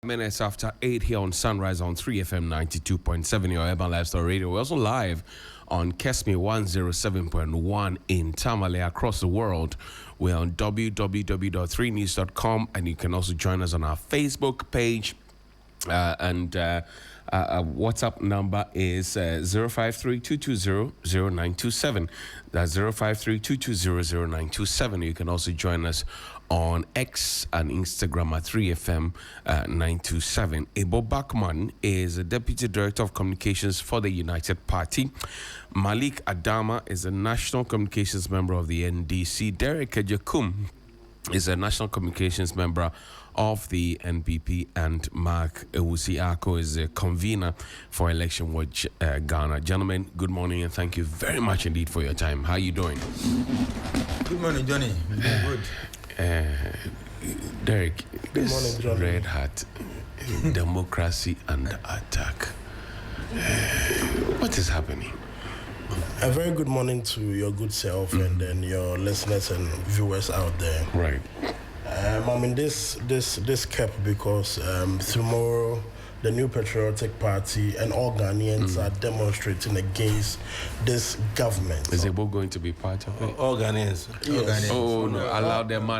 Minutes after 8 here on Sunrise on 3FM 92.7, your urban lifestyle radio. We're also live on Kesme 107.1 in Tamale across the world. We're on www.3news.com, and you can also join us on our Facebook page. Our WhatsApp number is 053-220-0927. That's 053-220-0927. You can also join us on X and Instagram at 3FM 927. Ebo Bachman is the Deputy Director of Communications for the United Party. Malik Adama is a National Communications Member of the NDC. Derek Ejekum is a National Communications Member of the NPP, and Mark Ewusi-Ako is a convener for Election Watch Ghana. Gentlemen, good morning and thank you very much indeed for your time. How are you doing? Good morning, Johnny. Good. Derek, good morning, Johnny. Red Hat, democracy under attack. What is happening? A very good morning to your good self and then your listeners and viewers out there. Right. I'm in this cap because tomorrow the New Patriotic Party and all Ghanaians are demonstrating against this government. Is Ebo going to be part of it? All Ghanaians. Yes. All Ghanaians. Oh no!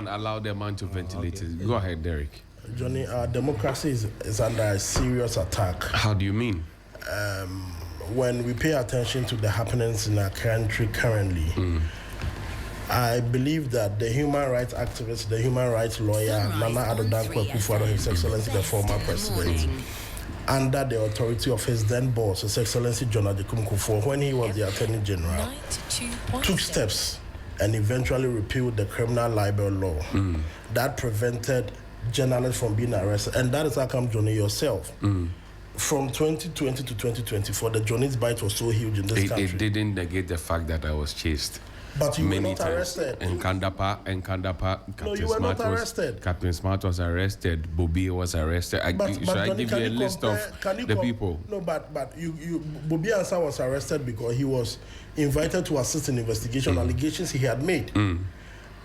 Allow the man to ventilate it. Go ahead, Derek. Johnny, our democracy is under a serious attack. How do you mean? When we pay attention to the happenings in our country currently, I believe that the human rights activist, the human rights lawyer, Nana Addo Dankwa Akufo-Addo, His Excellency the former president, under the authority of his then boss, His Excellency John Adekum Kufuor, when he was the Attorney General, took steps and eventually repealed the criminal libel law that prevented journalists from being arrested. And that is how come, Johnny, yourself, from 2020 to 2024, the Johnny's bite was so huge in this country. It didn't negate the fact that I was chased. But you many were not times. Arrested. Nkandapa, No, you were not arrested. Captain Smart was arrested. Bobby was arrested. Should I Johnny, give you a list of the people? No, but Bobby Ansa was arrested because he was invited to assist in investigation allegations he had made.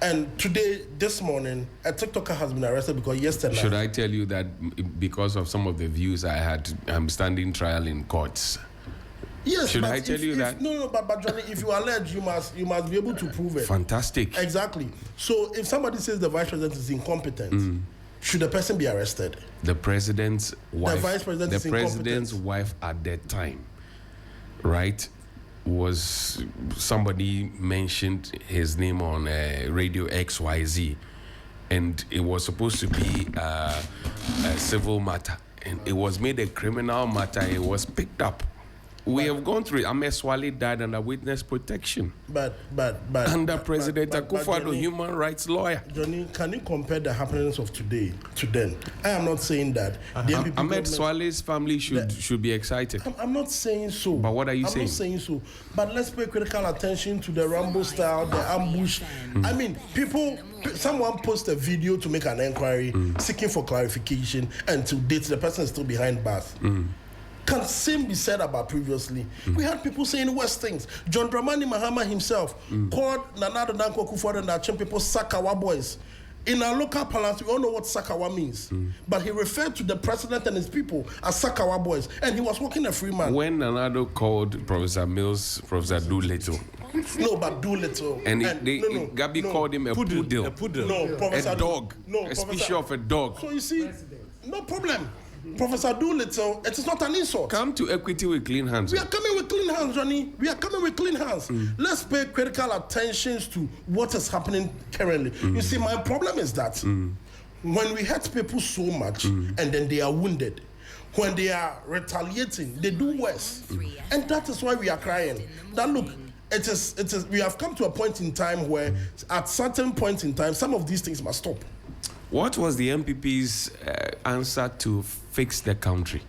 And today, this morning, a TikToker has been arrested because yesterday. Should I tell you that because of some of the views I had, I'm standing trial in courts? Yes, should I tell you that? No, but Johnny, if you allege, you must be able to prove it. Fantastic. Exactly. So if somebody says the vice president is incompetent, should the person be arrested? The president's wife. The vice president is incompetent. The president's wife at that time, right, was somebody mentioned his name on Radio XYZ, and it was supposed to be a civil matter, and it was made a criminal matter. It was picked up. We have gone through it. Ameswale died under witness protection. But under President Akufo-Addo, human rights lawyer. Johnny, can you compare the happenings of today to then? I am not saying that. Ahmed Swale's family should be excited. I'm not saying so. But what are you saying? I'm not saying so. But let's pay critical attention to the Rambo style, the ambush. I mean, someone posted a video to make an inquiry seeking for clarification, and to date, the person is still behind bars. Can same be said about previously? We had people saying worse things. John Dramani Mahama himself called Nana Addo Dankwa Akufo-Addo and Achim people Sakawa boys. In our local parlance, we all know what Sakawa means. But he referred to the president and his people as Sakawa boys, and he was working a free man. When Nana Addo called Professor Mills, Professor Doolittle. No, but Doolittle. Gabi called him a poodle. No, Professor a dog. No, a species of a dog. So you see, no problem. Professor Doolittle, it is not an insult. Come to equity with clean hands. We are coming with clean hands, Johnny. We are coming with clean hands. Let's pay critical attention to what is happening currently. You see, my problem is that when we hurt people so much and then they are wounded, when they are retaliating, they do worse. And that is why we are crying. That look, it is. We have come to a point in time where at certain point in time, some of these things must stop. What was the MPP's answer to fix the country?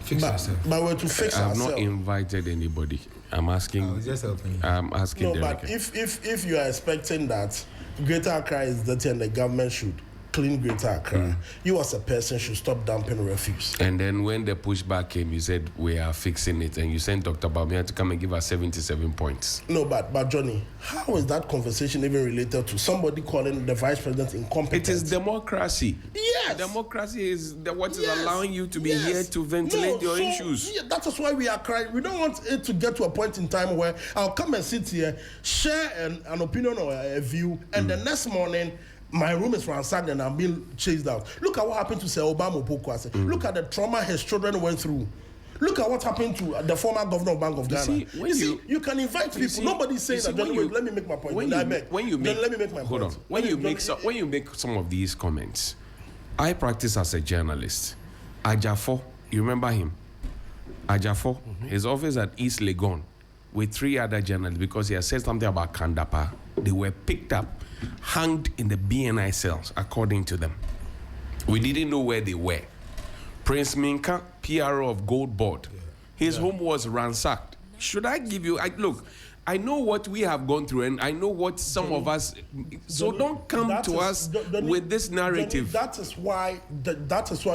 But we're to fix I have ourselves. not invited anybody. I'm asking. I was just helping you. I'm asking. No, Derek. but if you are expecting that Greater Accra is dirty and the government should clean Greater Accra, you as a person should stop dumping refuse. And then when the pushback came, you said we are fixing it, and you sent Dr. Bawumia to come and give us 77 points. No, but Johnny, how is that conversation even related to somebody calling the vice president incompetent? It is democracy. Yes. Democracy is what is allowing you to be here to ventilate your issues. Yeah, that is why we are crying. We don't want it to get to a point in time where I'll come and sit here, share an opinion or a view, and the next morning, my room is ransacked and I'm being chased out. Look at what happened to Obama Opokwase. Look at the trauma his children went through. Look at what happened to the former governor of Bank of Ghana. You can invite people. Nobody's saying that. Let me make my point. Let me make my point. Hold on. When you make some of these comments, I practice as a journalist. Ajafo, you remember him? Ajafo, his office at East Legon with 3 other journalists because he had said something about Kandapa. They were picked up, hanged in the BNI cells, according to them. We didn't know where they were. Prince Minka, PRO of Gold Board, his home was ransacked. Should I give you... look, I know what we have gone through, and I know what some of us... So don't come to us with this narrative. That is why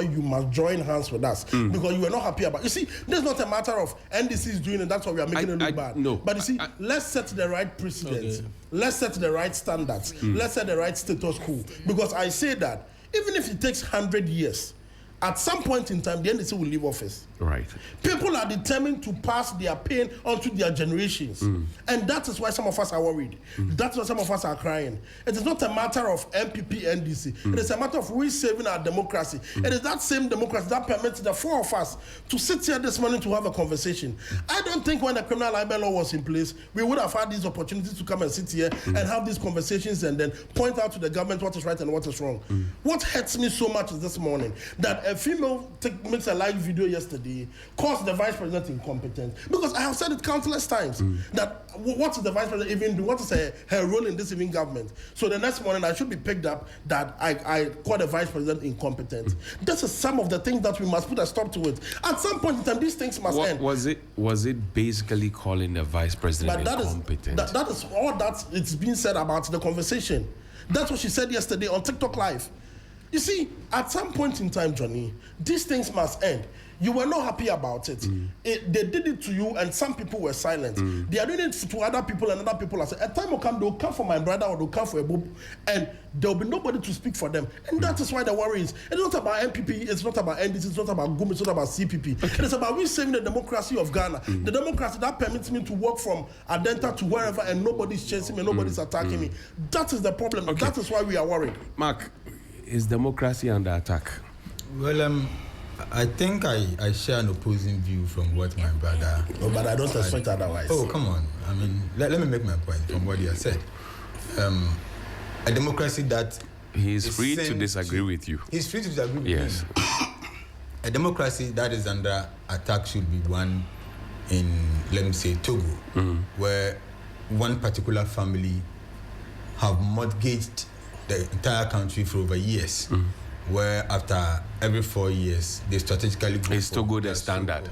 you must join hands with us, because you are not happy about... You see, this is not a matter of NDC is doing it, that's why we are making it look bad. No. But you see, let's set the right precedents. Okay. Let's set the right standards. Let's set the right status quo. Because I say that, even if it takes 100 years, at some point in time, the NDC will leave office. Right. People are determined to pass their pain onto their generations. And that is why some of us are worried. That's why some of us are crying. It is not a matter of MPP, NDC. It is a matter of we saving our democracy. It is that same democracy that permits the 4 of us to sit here this morning to have a conversation. I don't think when the criminal libel law was in place, we would have had these opportunities to come and sit here and have these conversations and then point out to the government what is right and what is wrong. What hurts me so much is this morning that a female makes a live video yesterday, calls the vice president incompetent. Because I have said it countless times that what does the vice president even do? What is her role in this even government? So the next morning I should be picked up that I call the vice president incompetent. This is some of the things that we must put a stop to it. At some point in time, these things must end. Was it basically calling the vice president incompetent? That is all that it's been said about the conversation. That's what she said yesterday on TikTok Live. You see, at some point in time, Johnny, these things must end. You were not happy about it. They did it to you, and some people were silent. They are doing it to other people, and other people are saying, a time will come, they'll come for my brother or they'll come for a boob, and there'll be nobody to speak for them. And that is why the worry is. It's not about MPP, it's not about NDC, it's not about GUM, it's not about CPP. Okay. It's about we saving the democracy of Ghana. The democracy that permits me to walk from Adenta to wherever, and nobody's chasing me, nobody's attacking me. That is the problem. Okay. That is why we are worried. Mark, is democracy under attack? Well, I think I share an opposing view from what my brother... Oh, but I don't expect otherwise. Oh, come on. I mean, let me make my point from what you have said. A democracy that... He is free to disagree with you. He's free to disagree with me. A democracy that is under attack should be one in, let me say, Togo, where one particular family have mortgaged the entire country for over years, where after every 4 years they strategically go. Is Togo the standard?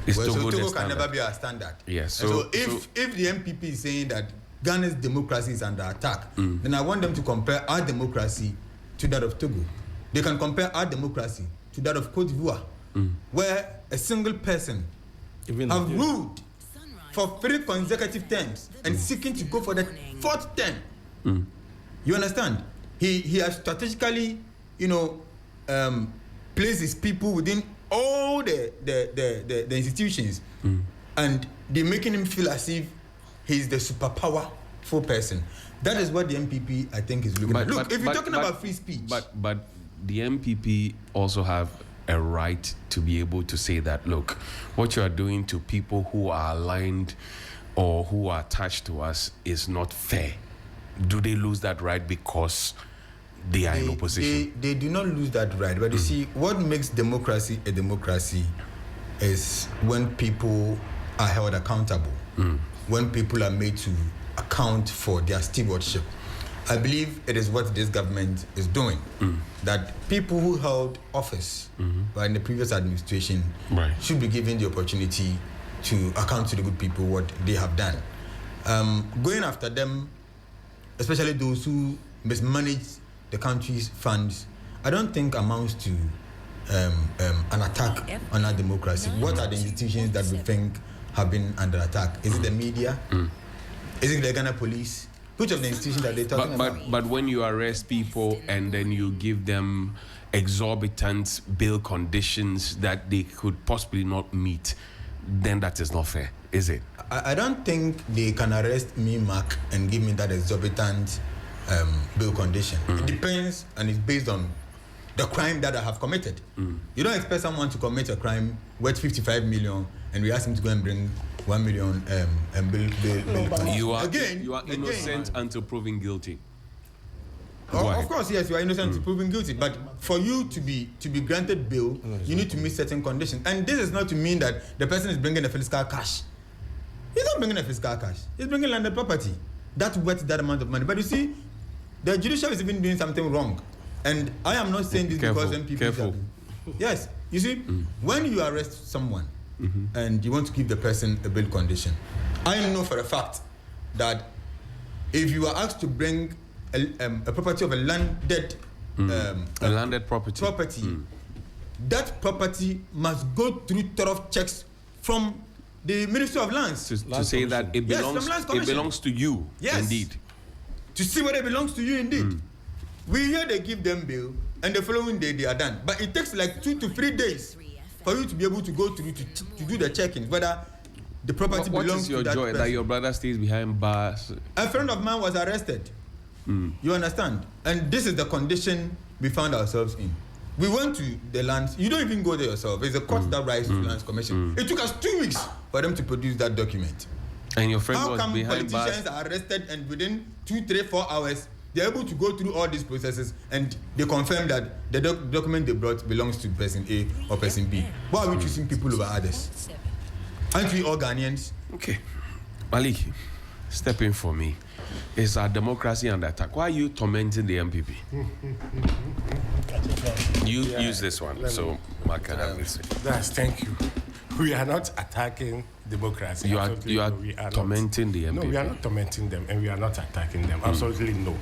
Togo can never be a standard. Yes. So if the MPP is saying that Ghana's democracy is under attack, then I want them to compare our democracy to that of Togo. They can compare our democracy to that of Cote d'Ivoire, where a single person have ruled for 3 consecutive terms and seeking to go for the 4th term. You understand? He has strategically, placed his people within all the institutions, and they're making him feel as if he's the superpowerful person. That is what the MPP, I think, is looking at. Look, if you're talking about free speech, but the MPP also have a right to be able to say that, look, what you are doing to people who are aligned or who are attached to us is not fair. Do they lose that right because they are in opposition? They do not lose that right. But you see, what makes democracy a democracy is when people are held accountable, when people are made to account for their stewardship. I believe it is what this government is doing. That people who held office in the previous administration should be given the opportunity to account to the good people what they have done. Going after them, especially those who mismanage the country's funds, I don't think amounts to an attack on our democracy. What are the institutions that we think have been under attack? Is it the media? Is it the Ghana police? Which of the institutions are they talking about? But when you arrest people and then you give them exorbitant bail conditions that they could possibly not meet, then that is not fair, is it? I don't think they can arrest me, Mark, and give me that exorbitant bail condition. It depends, and it's based on the crime that I have committed. You don't expect someone to commit a crime worth 55 million and we ask him to go and bring 1 million bail. You are innocent until proven guilty. Of course, yes, you are innocent until proven guilty. But for you to be granted bail, you need to meet certain conditions. And this is not to mean that the person is bringing a fiscal cash. He's not bringing a fiscal cash. He's bringing landed property. That's worth that amount of money. But you see, the judiciary is even doing something wrong. And I am not saying this because MPP. Careful. Yes, you see, when you arrest someone and you want to give the person a bail condition, I know for a fact that if you are asked to bring a property of a landed property, that property must go through thorough checks from the Ministry of Lands to say that it belongs to you. Yes. Indeed. To see whether it belongs to you indeed. We hear they give them bail and the following day they are done. But it takes like 2 to 3 days for you to be able to go through to do the checking whether the property belongs to that person. What is your joy that your brother stays behind bars? A friend of mine was arrested. You understand? And this is the condition we found ourselves in. We went to the lands. You don't even go there yourself. It's a court that writes to Lands Commission. It took us 2 weeks for them to produce that document. And your friend was behind bars. How come politicians are arrested and within 2, 3, 4 hours they're able to go through all these processes and they confirm that the document they brought belongs to person A or person B? Why are we choosing people over others? Aren't we all Ghanaians? Okay. Malik, step in for me. Is our democracy under attack? Why are you tormenting the MPP? Use this one. So Mark can have this. Thank you. We are not attacking democracy. You are tormenting the MPP. No, we are not tormenting them, and we are not attacking them. Absolutely no.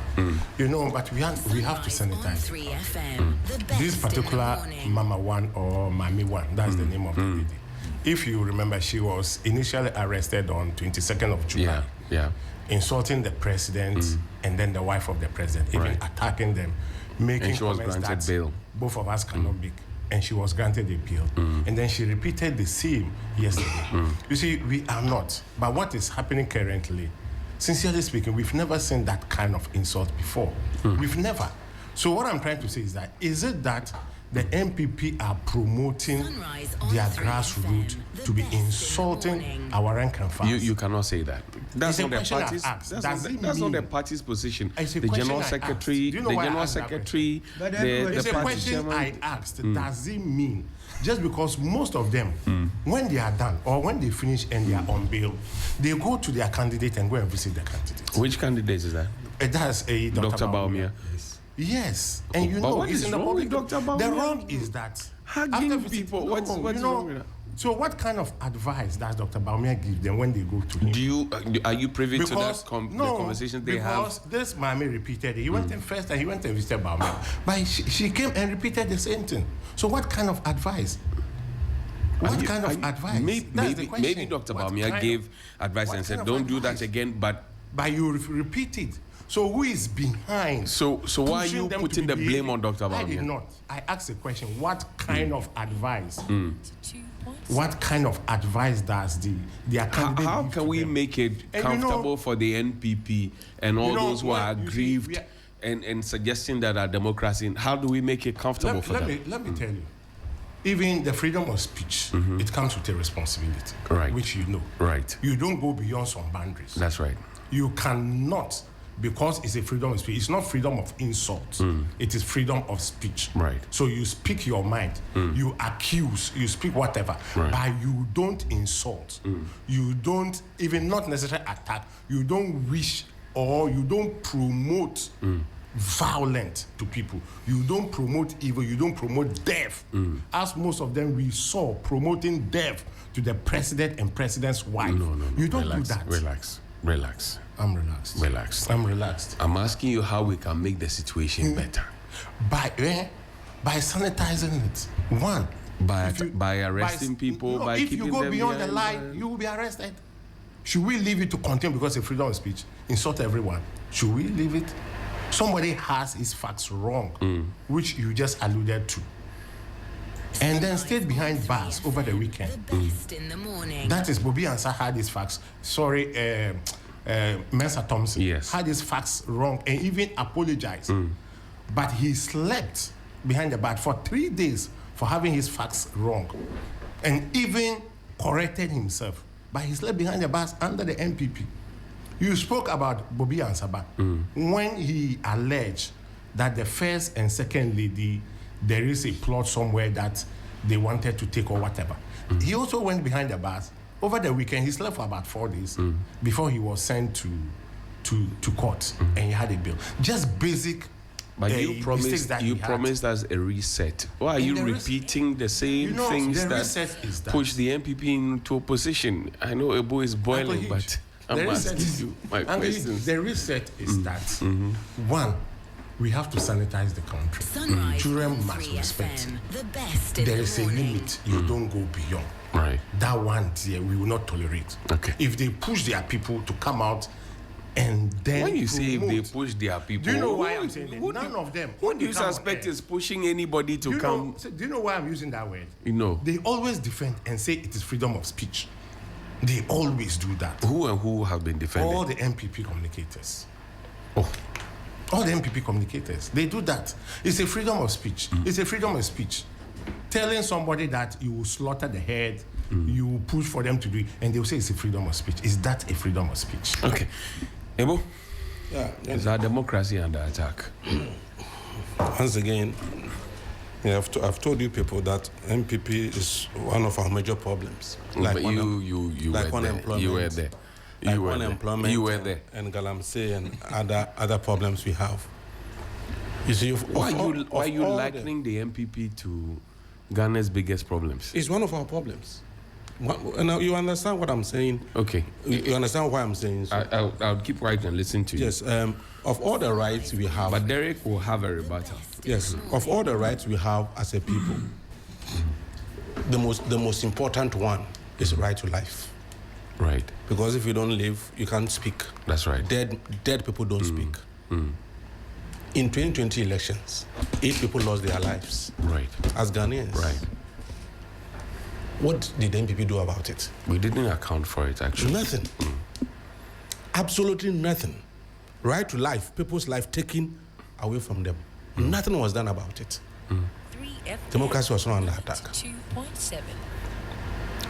You know, but we have to sanitize. 3FM, this particular Mama One or Mami One, that's the name of the lady. If you remember, she was initially arrested on 22nd of July. Yeah. Insulting the president and then the wife of the president, even attacking them, making and she was comments granted that bail. Both of us cannot make. And she was granted a bail. And then she repeated the same yesterday. You see, we are not. But what is happening currently, sincerely speaking, we've never seen that kind of insult before. We've never. So what I'm trying to say is that the MPP are promoting their grassroots to be insulting our rank and file? You cannot say that. That's not their party's. That's not their party's position. The general secretary, the it's a question I asked. Does it mean just because most of them, when they are done or when they finish and they are on bail, they go to their candidate and go and visit the candidate? Which candidate is that? That's a Dr. Bawumia. Yes, and you know, what is wrong with Dr. Bawumia? The wrong is that hugging people. What's wrong with that? So, what kind of advice does Dr. Bawumia give them when they go to him? Are you privy to that the conversation they have? Because this Mami repeated it. He went in first and he went and visited Bawumia, but she came and repeated the same thing. So, what kind of advice? What kind of advice? Maybe Dr. Bawumia gave advice and said, "Don't do that again." But you repeat it. So who is behind? So why are you putting the blame on Dr. Bawumia? I did not. I asked the question, what kind of advice? What kind of advice does their candidate How can we make it comfortable for the NPP and all those who are aggrieved and suggesting that our democracy, how do we make it comfortable for them? Let me tell you. Even the freedom of speech, it comes with a responsibility, which you know. Right. You don't go beyond some boundaries. That's right. You cannot, because it's a freedom of speech. It's not freedom of insult. It is freedom of speech. Right. So you speak your mind. You accuse. You speak whatever. Right. But you don't insult. You don't even not necessarily attack. You don't wish or you don't promote violence to people. You don't promote evil. You don't promote death. As most of them we saw promoting death to the president and president's wife. No. You don't Relax, do that. Relax. Relax. I'm relaxed. Relaxed. I'm relaxed. I'm asking you how we can make the situation better. By sanitizing it. One. By arresting people, no, by if keeping you go them beyond the behind, line, you will be arrested. Should we leave it to continue because of freedom of speech? Insult everyone. Should we leave it? Somebody has his facts wrong, which you just alluded to. And then stayed behind bars over the weekend. The best in the morning. That is Bobby Ansah had his facts. Sorry, Mensa Thompson had his facts wrong and even apologized. But he slept behind the bar for 3 days for having his facts wrong and even corrected himself. But he slept behind the bars under the MPP. You spoke about Bobby Ansah when he alleged that the first and second lady, there is a plot somewhere that they wanted to take or whatever. He also went behind the bars. Over the weekend, he slept for about 4 days before he was sent to court and he had a bail. Just basic. But you promised us a reset. Why are you repeating the same things that push the MPP into opposition? I know Ebo is boiling, but I'm asking you my questions. The reset is that, one, we have to sanitize the country. Children must respect. The best in there the is a morning. limit. You don't go beyond. Right. That one, we will not tolerate. Okay. If they push their people to come out and then when you say promote, they push their people, do you know why I'm saying that? None of them. Who do you suspect is pushing anybody to come? Do you know why I'm using that word? You know. They always defend and say it is freedom of speech. They always do that. Who and who have been defended? All the MPP communicators. All the MPP communicators. They do that. It's a freedom of speech. It's a freedom of speech. Telling somebody that you will slaughter the head, you will push for them to do it, and they will say it's a freedom of speech. Is that a freedom of speech? Okay. Ebo? Yeah. Is our democracy under attack? Once again, I've told you people that MPP is one of our major problems. Like you like were there. You were there. You were unemployment, you were there. And Galamsey and other problems we have. You see, why are you likening the MPP to Ghana's biggest problems? It's one of our problems. Now you understand what I'm saying? Okay. You understand why I'm saying so? I'll keep quiet and listen to you. Yes. Of all the rights we have. But Derek will have a rebuttal. Yes. Of all the rights we have as a people, the most important one is the right to life. Right. Because if you don't live, you can't speak. That's right. Dead people don't speak. In 2020 elections, 8 people lost their lives. Right. As Ghanaians. Right. What did the MPP do about it? We didn't account for it, actually. Nothing. Absolutely nothing. Right to life, people's life taken away from them. Nothing was done about it. 3FM Democracy was not under attack. 2.7.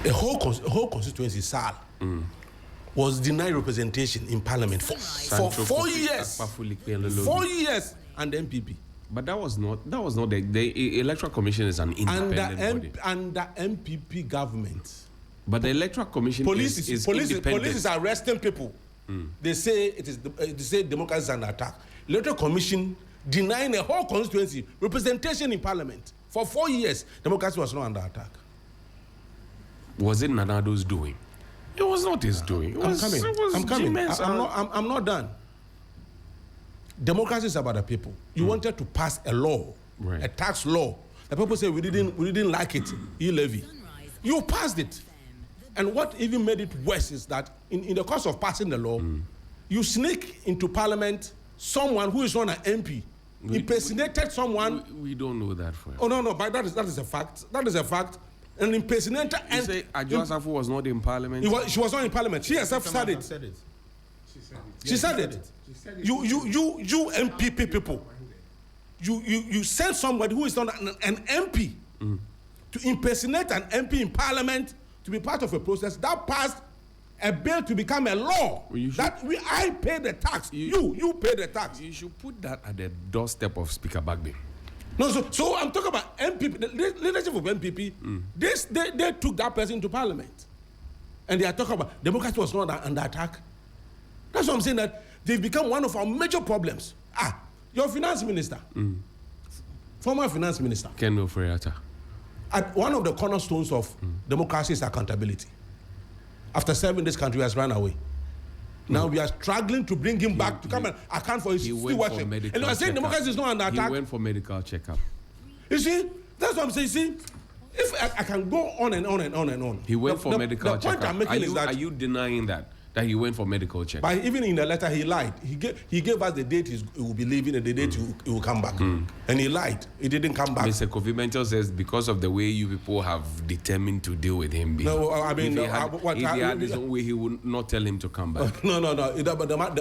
A whole constituency, SAL, was denied representation in parliament for 4 years. 4 years, and the MPP. But that was not the Electoral Commission is an independent body. Under MPP government. But the Electoral Commission is independent. Police is arresting people. They say they say democracy is under attack. Electoral Commission denying a whole constituency representation in parliament for 4 years. Democracy was not under attack. Was it Nanado's doing? It was not his doing. I'm coming. I'm not done. Democracy is about the people. You wanted to pass a law, a tax law. The people say we didn't like it. E-levy. You passed it. And what even made it worse is that in the course of passing the law, you sneak into parliament someone who is not an MP. Impersonated someone. We don't know that for. Oh no, but that is a fact. That is a fact. An impersonator. You say Adjoasafu was not in parliament. She was not in parliament. She herself said it. She said it. You MPP people. You send somebody who is not an MP to impersonate an MP in parliament to be part of a process that passed a bill to become a law. I pay the tax. You pay the tax. You should put that at the doorstep of Speaker Bagbe. No, so I'm talking about MPP, the leadership of MPP. They took that person to parliament, and they are talking about democracy was not under attack. That's what I'm saying, that they've become one of our major problems. Your finance minister, former finance minister, Ken Oforiatta. One of the cornerstones of democracy is accountability. After serving this country, has run away. Now we are struggling to bring him back to come and account for his stewardship. And you are saying democracy is not under attack. He went for medical checkup. You see, that's what I'm saying. See, if I can go on and on and on and on. He went for medical checkup. The point I'm making is that... Are you denying that he went for medical checkup? But even in the letter, he lied. He gave us the date he will be leaving and the date he will come back. And he lied. He didn't come back. Mr. Kofi Mentor says because of the way you people have determined to deal with him. No, I mean... If he had his own way, he would not tell him to come back. No.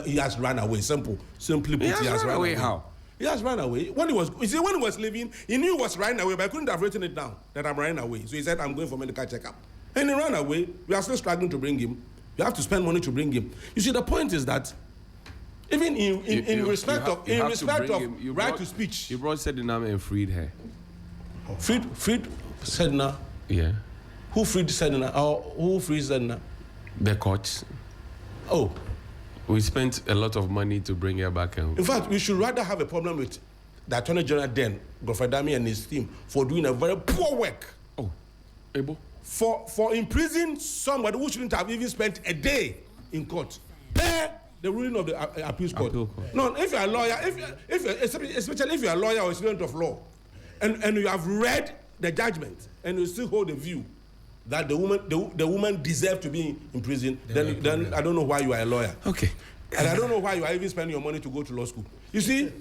He has run away. Simply put, he has run away. How? He has run away. When he was leaving, he knew he was running away, but I couldn't have written it down that I'm running away. So he said, I'm going for medical checkup. And he ran away. We are still struggling to bring him. You have to spend money to bring him. You see, the point is that even in respect of right to speech. You brought Sedina and freed her. Freed Sedina? Yeah. Who freed Sedina? Or who freed Sedina? The courts. Oh. We spent a lot of money to bring her back. In fact, we should rather have a problem with the Attorney General then, Godfrey Dami and his team, for doing a very poor work. Oh. Able? For imprisoning somebody who shouldn't have even spent a day in court per the ruling of the appeals court. No, if you're a lawyer, especially if you're a lawyer or a student of law, and you have read the judgment and you still hold the view that the woman deserved to be in prison, then I don't know why you are a lawyer. Okay. And I don't know why you are even spending your money to go to law school. You see,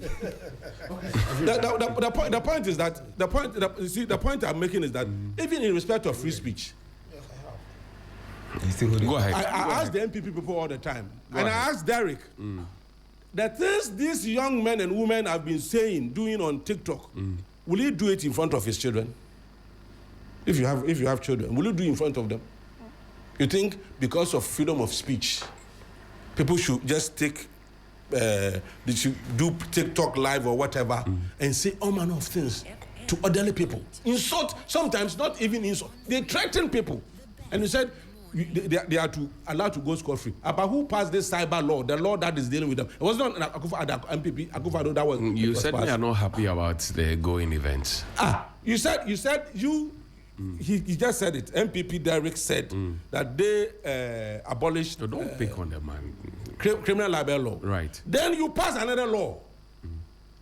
the point is that the point I'm making is that even in respect of free speech, go ahead. I ask the MPP people all the time, and I ask Derek, the things these young men and women have been doing on TikTok, will he do it in front of his children? If you have children, will you do it in front of them? You think because of freedom of speech, people should just they should do TikTok live or whatever and say all manner of things to elderly people. Insult, sometimes not even insult. They threaten people. And you said they are allowed to go scot-free. But who passed this cyber law, the law that is dealing with them? It was not MPP, Akufo-Addo that was... You certainly are not happy about the going events. You said he just said it. MPP Derek said that they abolished... So don't pick on the man. Criminal libel law. Right. Then you pass another law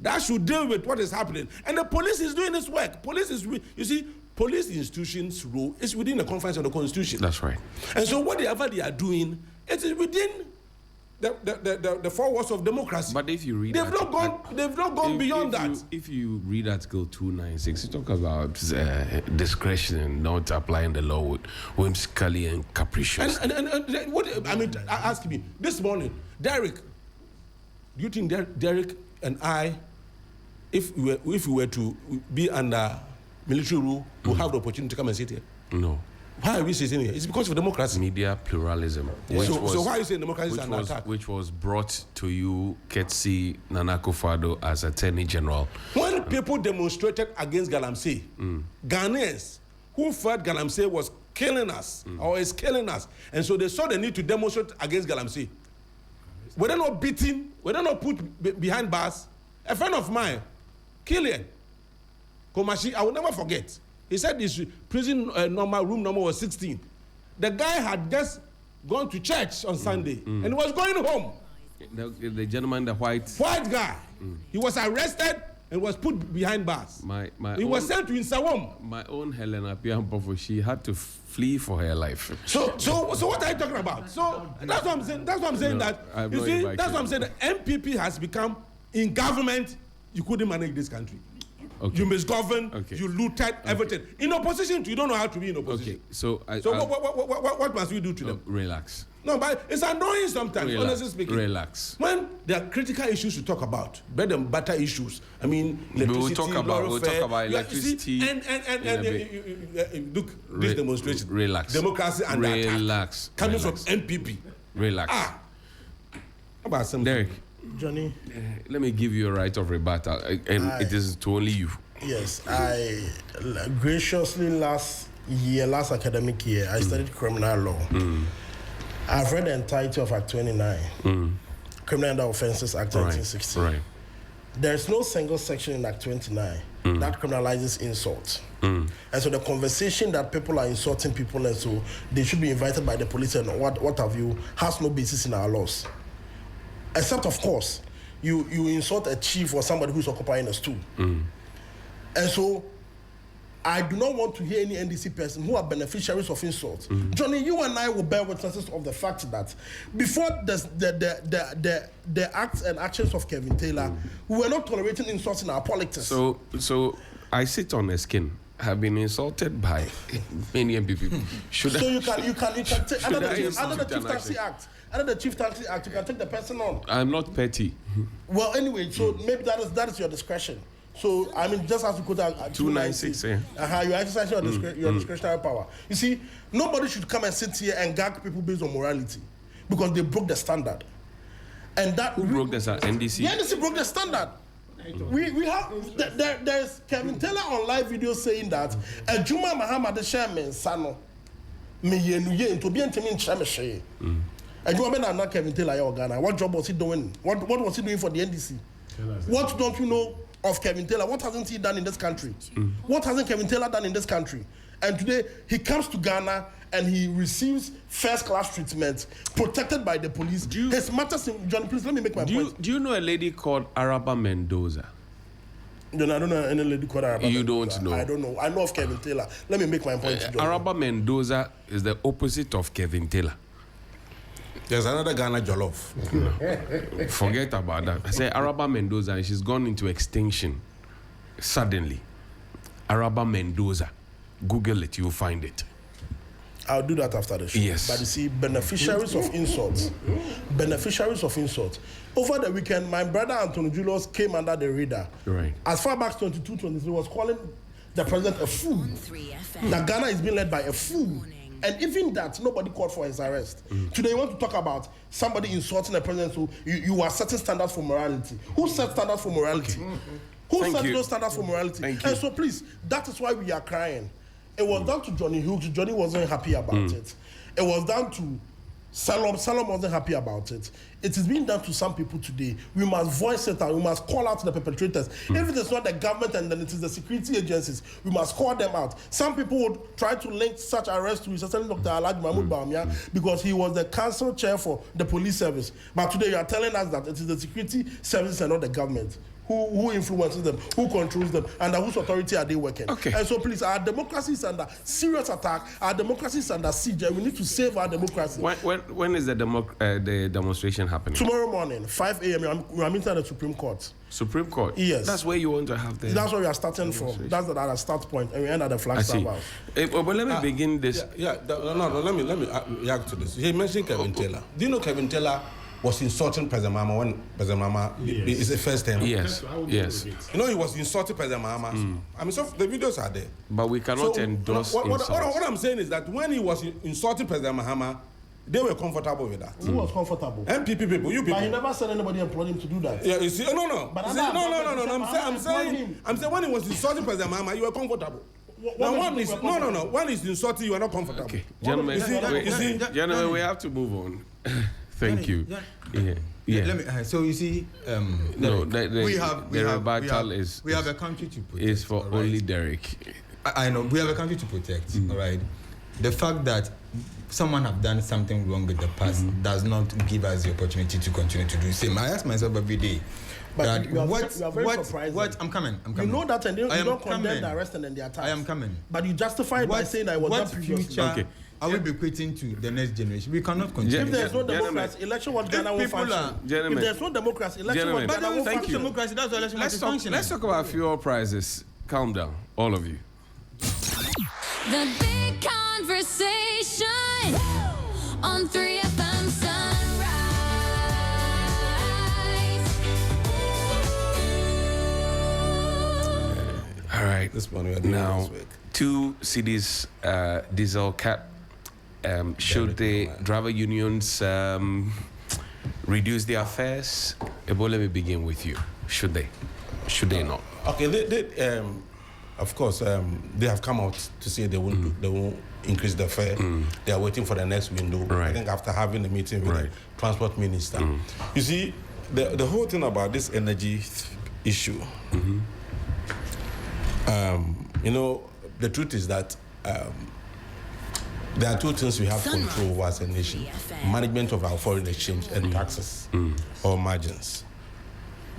that should deal with what is happening. And the police is doing its work. You see, police institutions' role is within the confines of the Constitution. That's right. And so whatever they are doing, it is within the four walls of democracy. But if you read, they've not gone beyond that. If you read Article 296, it talks about discretion and not applying the law with whimsically and capricious. And what I mean, ask me this morning, Derek. Do you think Derek and I, if we were to be under military rule, will have the opportunity to come and sit here? No. Why are we sitting here? It's because of democracy. Media pluralism. So why are you saying democracy is an attack? Which was brought to you, courtesy Nana Akufo-Addo as Attorney General. When people demonstrated against Galamsey, Ghanaians who felt Galamsey was killing us or is killing us, and so they saw the need to demonstrate against Galamsey. Were they not beaten? Were they not put behind bars? A friend of mine, Killian Komashi, I will never forget. He said his prison room number was 16. The guy had just gone to church on Sunday and he was going home. The gentleman, the white guy, he was arrested and was put behind bars. He was sent to Insawam. My own Helena Piampofo, she had to flee for her life. So what are you talking about? So that's what I'm saying. That's what I'm saying. That's what I'm saying. The MPP has become in government. You couldn't manage this country. Okay. You misgoverned. Okay. You looted everything. In opposition, you don't know how to be in opposition. Okay. So what must we do to them? Relax. No, but it's annoying sometimes. Honestly speaking. Relax. When there are critical issues to talk about, bread and butter issues. I mean, electricity, we'll talk about electricity. And look, this demonstration. Relax. Democracy and relax. Coming from MPP. Relax. How about something? Derek. Johnny, let me give you a right of rebuttal, and it is to only you. Yes, I graciously last academic year, I studied criminal law. I've read the entirety of Act 29, Criminal Offences Act 1960. Right. there's no single section in Act 29 that criminalizes insult. And so the conversation that people are insulting people and so they should be invited by the police and what have you has no basis in our laws. Except, of course, you insult a chief or somebody who's occupying a stool. And so I do not want to hear any NDC person who are beneficiaries of insults. Johnny, you and I will bear witnesses of the fact that before the acts and actions of Kevin Taylor, we were not tolerating insults in our politics. So I sit on a skin. Have been insulted by many people. You can take under the Chief Taxi Act. Under the Chief Taxi Act, you can take the person on. I'm not petty. Well, anyway, so maybe that is your discretion. So I mean, just as you could have 296, you exercise your discretionary power. You see, nobody should come and sit here and gag people based on morality because they broke the standard. And that who broke the standard? NDC. The NDC broke the standard. We have there's Kevin Taylor on live video saying that Juma Mahama the chairman Sano me yenuye into be ntimi nchame hwe. Juma Ben na Kevin Taylor ya Ghana. What job was he doing? What was he doing for the NDC? What don't you know of Kevin Taylor? What hasn't he done in this country? What hasn't Kevin Taylor done in this country? And today he comes to Ghana and he receives first-class treatment, protected by the police. His matters in John. Please let me make my point. Do you know a lady called Araba Mendoza? No, I don't know any lady called Araba. You Mendoza. don't know? I don't know. I know of Kevin Taylor. Let me make my point. Araba Mendoza is the opposite of Kevin Taylor. There's another Ghana Jollof. Forget about that. I say Araba Mendoza, and she's gone into extinction suddenly. Araba Mendoza. Google it, you'll find it. I'll do that after the show. Yes. But you see, beneficiaries of insults. Over the weekend, my brother Anthony Julius came under the radar. Right. As far back as 22-23, was calling the president a fool. That Ghana is being led by a fool. And even that, nobody called for his arrest. Today, you want to talk about somebody insulting the president, so you are setting standards for morality. Who set standards for morality? Who set those standards for morality? And so please, that is why we are crying. It was down to Johnny Hughes. Johnny wasn't happy about it. It was down to Salom. Salom wasn't happy about it. It is being done to some people today. We must voice it out. We must call out to the perpetrators. If it is not the government and then it is the security agencies, we must call them out. Some people would try to link such arrest to Dr. Alhaji Mahmoud Bawumia because he was the council chair for the police service. But today you are telling us that it is the security services and not the government. Who influences them, who controls them, under whose authority are they working? Okay. And so please, our democracy is under serious attack. Our democracy is under siege. We need to save our democracy. When is the demonstration happening? Tomorrow morning, 5 a.m. We are meeting at the Supreme Court. Supreme Court? Yes. That's where you want to have the... That's where we are starting from. That's our start point, and we end at the Flagstaff House. But let me begin this. Let me react to this. He mentioned Kevin Taylor. Do you know Kevin Taylor was insulting President Mahama when President Mahama is the first time? Yes. You know, he was insulting President Mahama. I mean, so the videos are there. But we cannot endorse insults. What I'm saying is that when he was insulting President Mahama, they were comfortable with that. Who was comfortable? MPP people, you people. But he never said anybody employed him to do that. Yeah, you see, no. But I'm saying when he was insulting President Mahama, you were comfortable. One is insulting, you are not comfortable. Okay, gentlemen, we have to move on. Thank you. Yeah. Let me. So you see, we have a country to protect. It's for only Derek. I know we have a country to protect. All right. The fact that someone have done something wrong in the past does not give us the opportunity to continue to do the same. I ask myself every day. But you are very surprised. I'm coming. You know that, and you don't condemn the arrest and then the attacks. I am coming. But you justify it by saying that it was not previously. Okay. I will be creating to the next generation. We cannot continue. If there's no democracy, election what Ghana will function. If there's no democracy, election what Ghana will function. Democracy, that's what election function. Let's talk about fuel prices. Calm down, all of you. The big conversation on 3FM Sunrise. All right. This one we are doing now, this week. 2 cities diesel cap. Should the driver unions reduce their fares? Ebo, let me begin with you. Should they? Should they not? Okay, they of course, they have come out to say they won't increase the fare. They are waiting for the next window. Right. I think after having a meeting with the transport minister. You see, the whole thing about this energy issue. The truth is that there are two things we have control over as a nation: management of our foreign exchange and taxes or margins.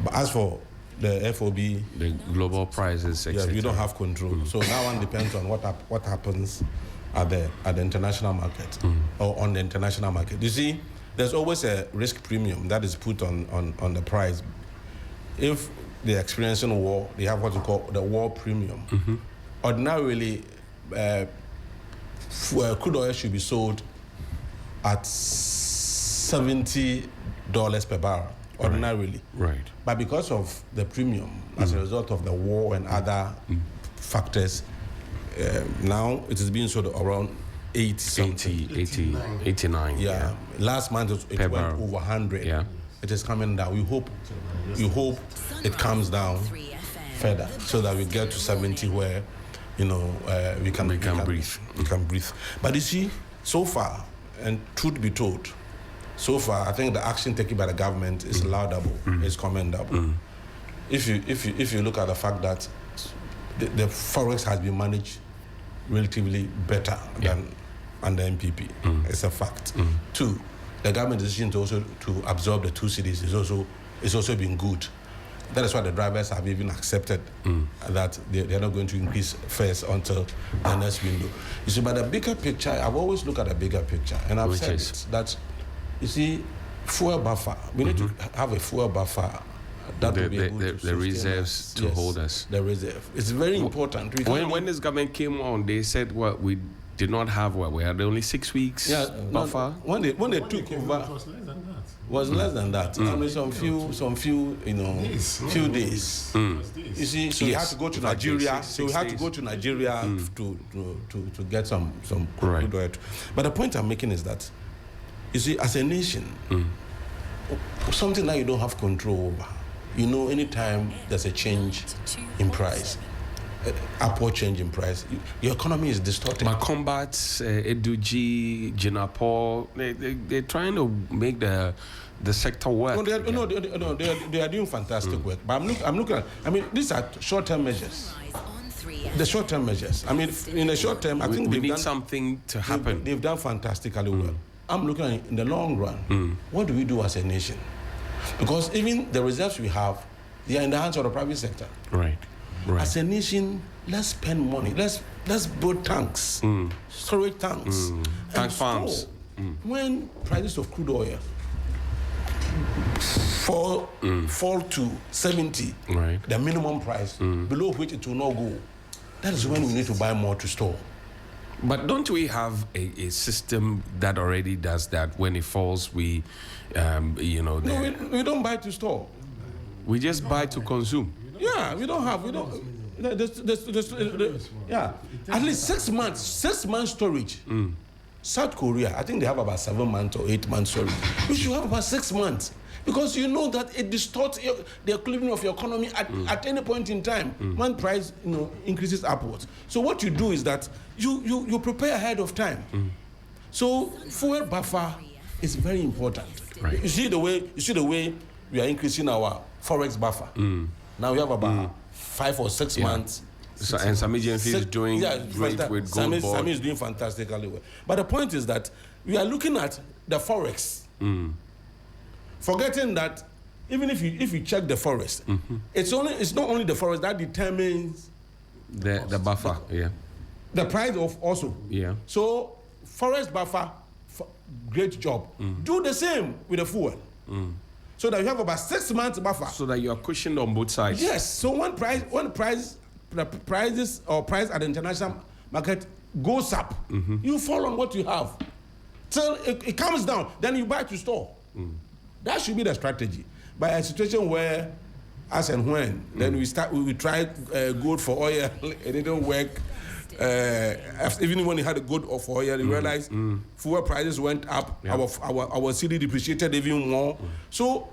But as for the FOB, the global prices, etc. we don't have control. So that one depends on what happens at the international market or on the international market. You see, there's always a risk premium that is put on the price. If they're experiencing war, they have what we call the war premium. Ordinarily, crude oil should be sold at $70 per barrel, ordinarily. Right. But because of the premium, as a result of the war and other factors, now it is being sold around 89. Yeah. Last month it went barrel. over 100. Yeah. It is coming down. We hope it comes down further so that we get to 70 where we can breathe. We can breathe. But you see, so far, and truth be told, so far I think the action taken by the government is laudable, is commendable. If you look at the fact that the forex has been managed relatively better than under MPP, it's a fact. Two, the government decision to absorb the two cities is also been good. That is why the drivers have even accepted that they're not going to increase fares until the next window. You see, but the bigger picture, I've always looked at the bigger picture, and I've said that, you see, fuel buffer. We need to have a fuel buffer that will be able to the reserves to hold us. The reserve. It's very important. When this government came on, they said we did not have we had only 6 weeks buffer. When they took over, was less than that. I mean, some few days. You see, so we had to go to Nigeria. So we had to go to Nigeria to get some crude oil. But the point I'm making is that, you see, as a nation, something that you don't have control over. Anytime there's a change in price, upward change in price, your economy is distorted. But Combat, Eduji, Jinapo, they're trying to make the sector work. They are doing fantastic work. But I'm looking at, these are short-term measures. The short-term measures. In the short term, I think we need something to happen. They've done fantastically well. I'm looking at in the long run. What do we do as a nation? Because even the reserves we have, they are in the hands of the private sector. Right. As a nation, let's spend money. Let's build tanks, storage tanks, tank farms. When prices of crude oil fall to 70, the minimum price, below which it will not go, that is when we need to buy more to store. But don't we have a system that already does that? When it falls, we don't buy to store. We just buy to consume. Yeah, at least 6 months storage. South Korea, I think they have about 7 months or 8 months storage. We should have about 6 months, because you know that it distorts the equilibrium of your economy at any point in time when price increases upwards. So what you do is that you prepare ahead of time. So fuel buffer is very important. Right. You see the way we are increasing our forex buffer. Now we have about 5 or 6 months. And some agencies is doing great with gold board. Sami is doing fantastically well. But the point is that we are looking at the forex, forgetting that even if you check the forex, it's not only the forex that determines the buffer. The price of also. So forex buffer, great job. Do the same with the fuel. So that you have about 6 months buffer. So that you are cushioned on both sides. Yes. So when prices at the international market goes up, you fall on what you have. Till it comes down, then you buy to store. That should be the strategy. But a situation where, as and when, then we try gold for oil, it didn't work. Even when we had a gold for oil, we realized fuel prices went up. Our city depreciated even more. So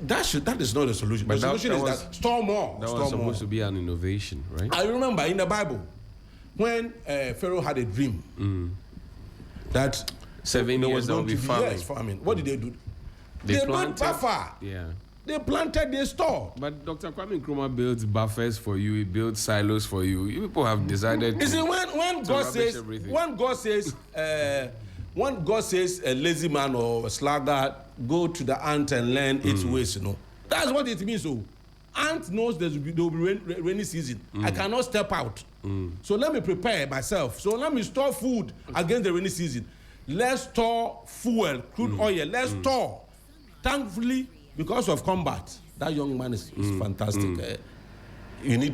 that is not the solution. But the solution is that store more. That was supposed to be an innovation, right? I remember in the Bible when Pharaoh had a dream that 7 years there will be famine. Yes, famine. What did they do? They built buffer. Yeah. They planted, they store. But Dr. Kwame Nkrumah builds buffers for you. He builds silos for you. You people have decided. You see, when God says, everything. when God says a lazy man or a sluggard go to the ant and learn its ways, you know, that's what it means. So, ant knows there will be rainy season. I cannot step out. So let me prepare myself. So let me store food against the rainy season. Let's store fuel, crude oil. Let's store. Thankfully, because of combat, that young man is fantastic. You need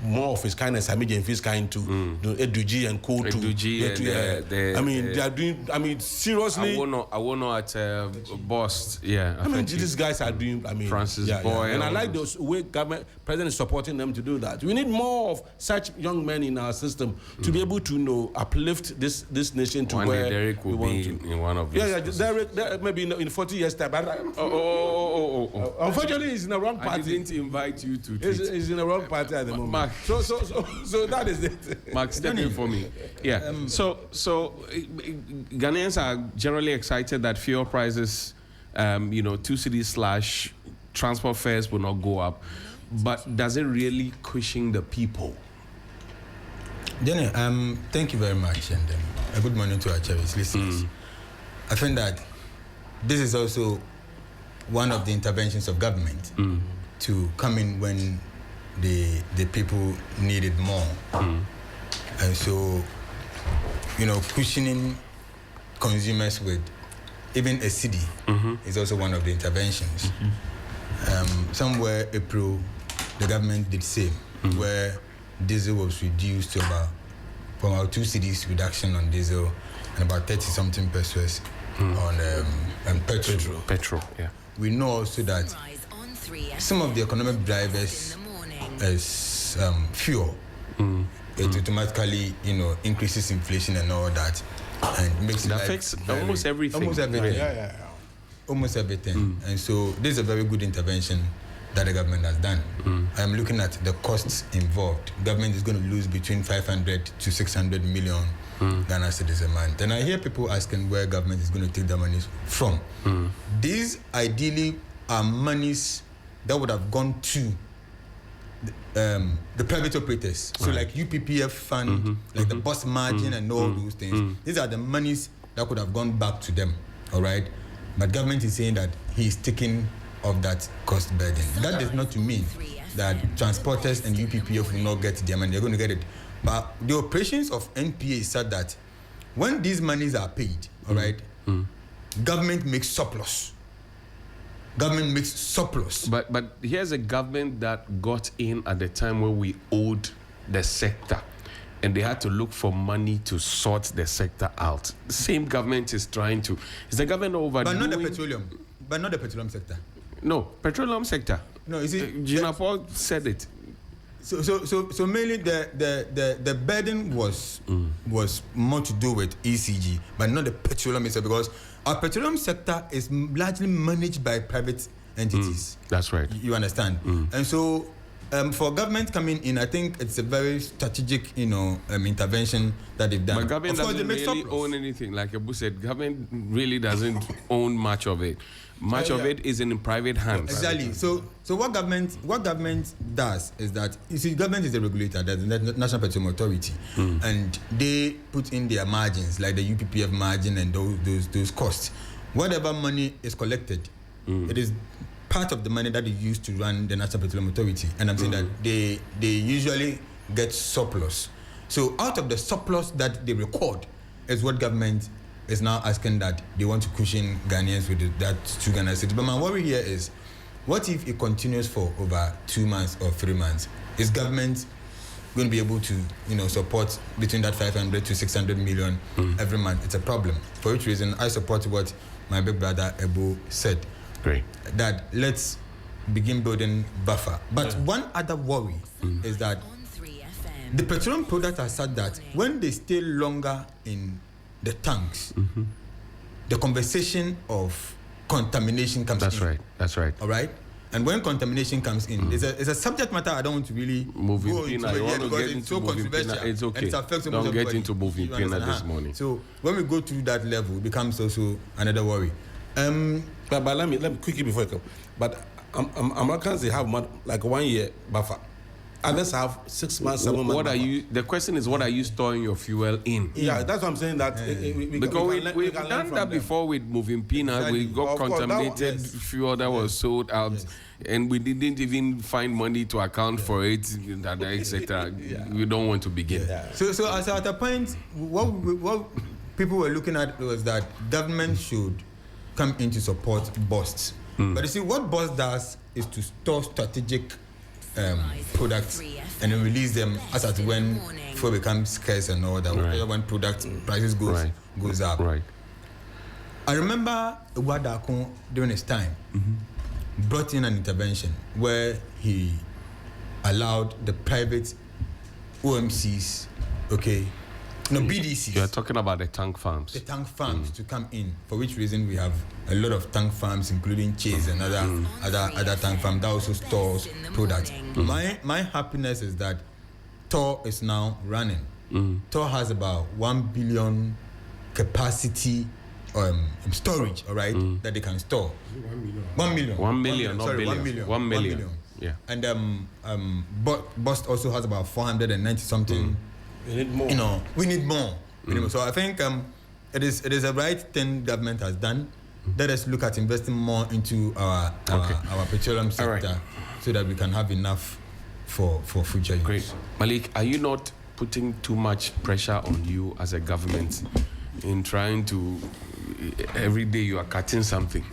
more of his kindness, Samiji and his kind to Eduji and Co. They are doing. I mean, seriously. I won't know at Boss. Yeah. I mean, these guys are doing. I mean, Francis Boy. And I like those way government president is supporting them to do that. We need more of such young men in our system to be able to uplift this nation to one where day Derek will be in one of these. Derek maybe in 40 years time. Unfortunately, he's in the wrong party. I didn't invite you to. He's in the wrong party at the moment. Mark. So that is it. Mark, step in for me. Yeah. So Ghanaians are generally excited that fuel prices, 2 cedis / transport fares will not go up. But does it really cushion the people? Jenny, thank you very much, and a good morning to our cherished listeners. I think that this is also one of the interventions of government to come in when the people need it more. And so, cushioning consumers with even a cedi is also one of the interventions. Somewhere April, the government did same, where diesel was reduced to from about 2 cedis reduction on diesel and about 30-something pesos on petrol. Petrol, yeah. We know also that some of the economic drivers is fuel. It automatically, increases inflation and all that, and makes it affects almost everything. Almost everything. Yeah. Almost everything. And so this is a very good intervention that the government has done. I'm looking at the costs involved. Government is going to lose between 500 to 600 million Ghana cedis a month. And I hear people asking where government is going to take the money from. These ideally are monies that would have gone to the private operators. So like UPPF fund, like the bus margin and all those things. These are the monies that could have gone back to them. All right. But government is saying that he is taking of that cost burden. That does not to mean that transporters and UPPF will not get their money. They're going to get it. But the operations of NPA is said that when these monies are paid, all right, government makes surplus. Government makes surplus. But here's a government that got in at the time where we owed the sector, and they had to look for money to sort the sector out. The same government is trying to. Is the government overdoing? But not the petroleum. But not the petroleum sector. No, petroleum sector. No, is it? Gina Paul said it. So mainly the burden was more to do with ECG, but not the petroleum sector, because our petroleum sector is largely managed by private entities. That's right. You understand? And so for government coming in, I think it's a very strategic, intervention that they've done. But government doesn't really own anything. Like Abu said, government really doesn't own much of it. Much of it is in private hands. Exactly. So what government does is that, you see, government is the regulator, the National Petroleum Authority, and they put in their margins, like the UPPF margin and those costs. Whatever money is collected, it is part of the money that is used to run the National Petroleum Authority, and I'm saying that they usually get surplus. So out of the surplus that they record is what government is now asking that they want to cushion Ghanaians with that 2 Ghana cedis. But my worry here is, what if it continues for over 2 months or 3 months? Is government going to be able to, support between that 500 to 600 million every month? It's a problem. For which reason, I support what my big brother Ebo said. Great. That let's begin building buffer. But one other worry is that the petroleum products are such that when they stay longer in the tanks, the conversation of contamination comes in. That's right. All right? And when contamination comes in, it's a subject matter I don't want to really go into because it's so controversial. It's okay. And it affects don't everybody. Get into moving pina this morning. So when we go to that level, it becomes also another worry. But let me quickly before I come. But Americans, they have like 1 year buffer. Others have 6 months, 7 months. What are you? The question is, what are you storing your fuel in? Yeah, that's what I'm saying. That Because we've done that before with moving peanuts. We got contaminated fuel that was sold out, and we didn't even find money to account for it, etc. We don't want to begin. So at a point, what people were looking at was that government should come in to support busts. But you see, what bust does is to store strategic products and then release them as at when fuel becomes scarce and all that. When product prices goes up. Right. I remember Wadakon during his time brought in an intervention where he allowed the private OMCs, BDCs. You're talking about the tank farms. The tank farms to come in, for which reason we have a lot of tank farms, including Chase and other tank farms that also stores products. My happiness is that Tor is now running. Tor has about 1 billion capacity storage, all right, that they can store. 1 million. 1 million, not sorry, billion. 1 million. Yeah. And Bust also has about 490 something. We need more. We need more. So I think it is a right thing government has done. Let us look at investing more into our petroleum sector so that we can have enough for future use. Great. Malik, are you not putting too much pressure on you as a government in trying to, every day you are cutting something?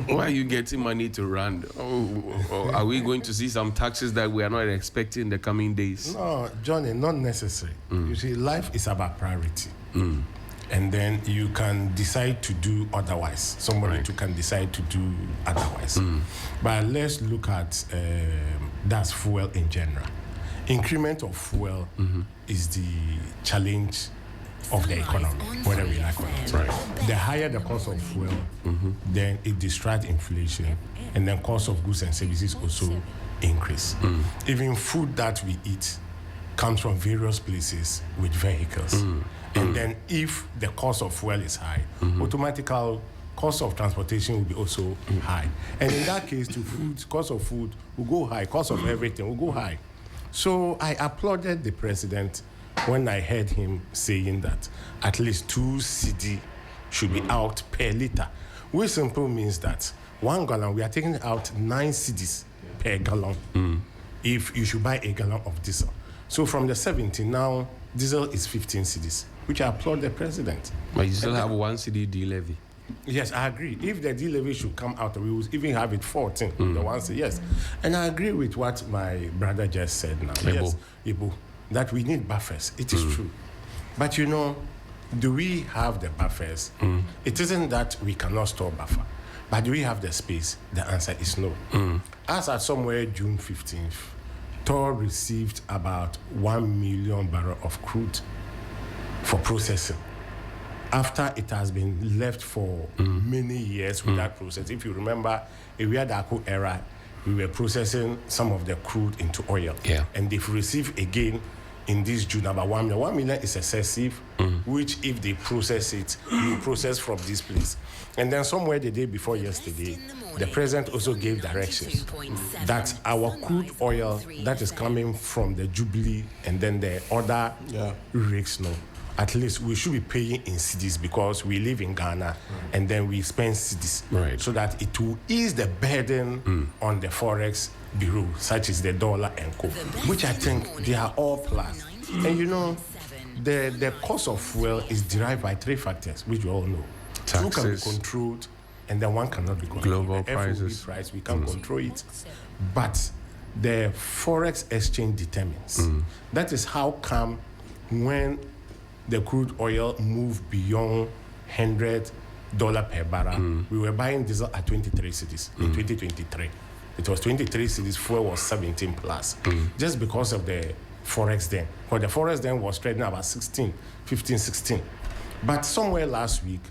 Why are you getting money to run? Or are we going to see some taxes that we are not expecting in the coming days? No, Johnny, not necessary. You see, life is about priority. And then you can decide to do otherwise. Somebody too can decide to do otherwise. But let's look at that's fuel in general. Increment of fuel is the challenge of the economy, whether we like it or not. The higher the cost of fuel, then it distracts inflation, and then cost of goods and services also increase. Even food that we eat comes from various places with vehicles. And then if the cost of fuel is high, automatical cost of transportation will be also high. And in that case, cost of food will go high, cost of everything will go high. So I applauded the president when I heard him saying that at least 2 cedi should be out per liter, which simply means that 1 gallon, we are taking out 9 cedis per gallon if you should buy a gallon of diesel. So from the 70 now, diesel is 15 cedis, which I applaud the president. But you still have 1 cedi D-levy. Yes, I agree. If the D-levy should come out, we will even have it 14. The one say yes. And I agree with what my brother just said now. Yes, Ibu, that we need buffers. It is true. But do we have the buffers? It isn't that we cannot store buffer. But do we have the space? The answer is no. As at somewhere June 15th, Tor received about 1 million barrel of crude for processing, after it has been left for many years without process. If you remember, in the Iyadako era, we were processing some of the crude into oil. And they've received again in this June about 1 million. 1 million is excessive, which if they process it, you process from this place. And then somewhere the day before yesterday, the president also gave directions that our crude oil that is coming from the Jubilee and then the other rigs at least we should be paying in cedis because we live in Ghana and then we spend cedis. So that it will ease the burden on the forex bureau, such as the dollar and co, which I think they are all plus. And the cost of fuel is derived by 3 factors, which we all know. Taxes. 2 can be controlled, and then 1 cannot be controlled. Global prices. FOB price, we can't control it. But the forex exchange determines. That is how come when the crude oil moved beyond $100 per barrel, we were buying diesel at 23 cedis in 2023. It was 23 cedis, fuel was 17 plus. Just because of the forex then. But the forex then was trading about 15, 16. But somewhere last week,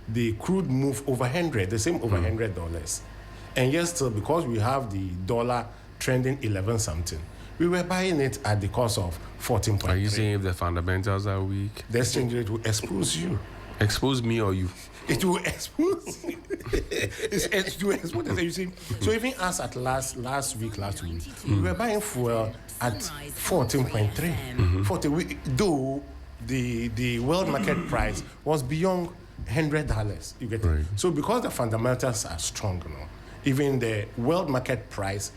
the crude moved over 100, the same over $100. And yet still, because we have the dollar trending 11 something, we were buying it at the cost of 14.3. Are you saying if the fundamentals are weak? The exchange rate will expose you. Expose me or you? It will expose. It will expose. You see. So even us at last week, we were buying fuel at 14.3. 40. Though the world market price was beyond $100. You get it. So because the fundamentals are strong, even the world market price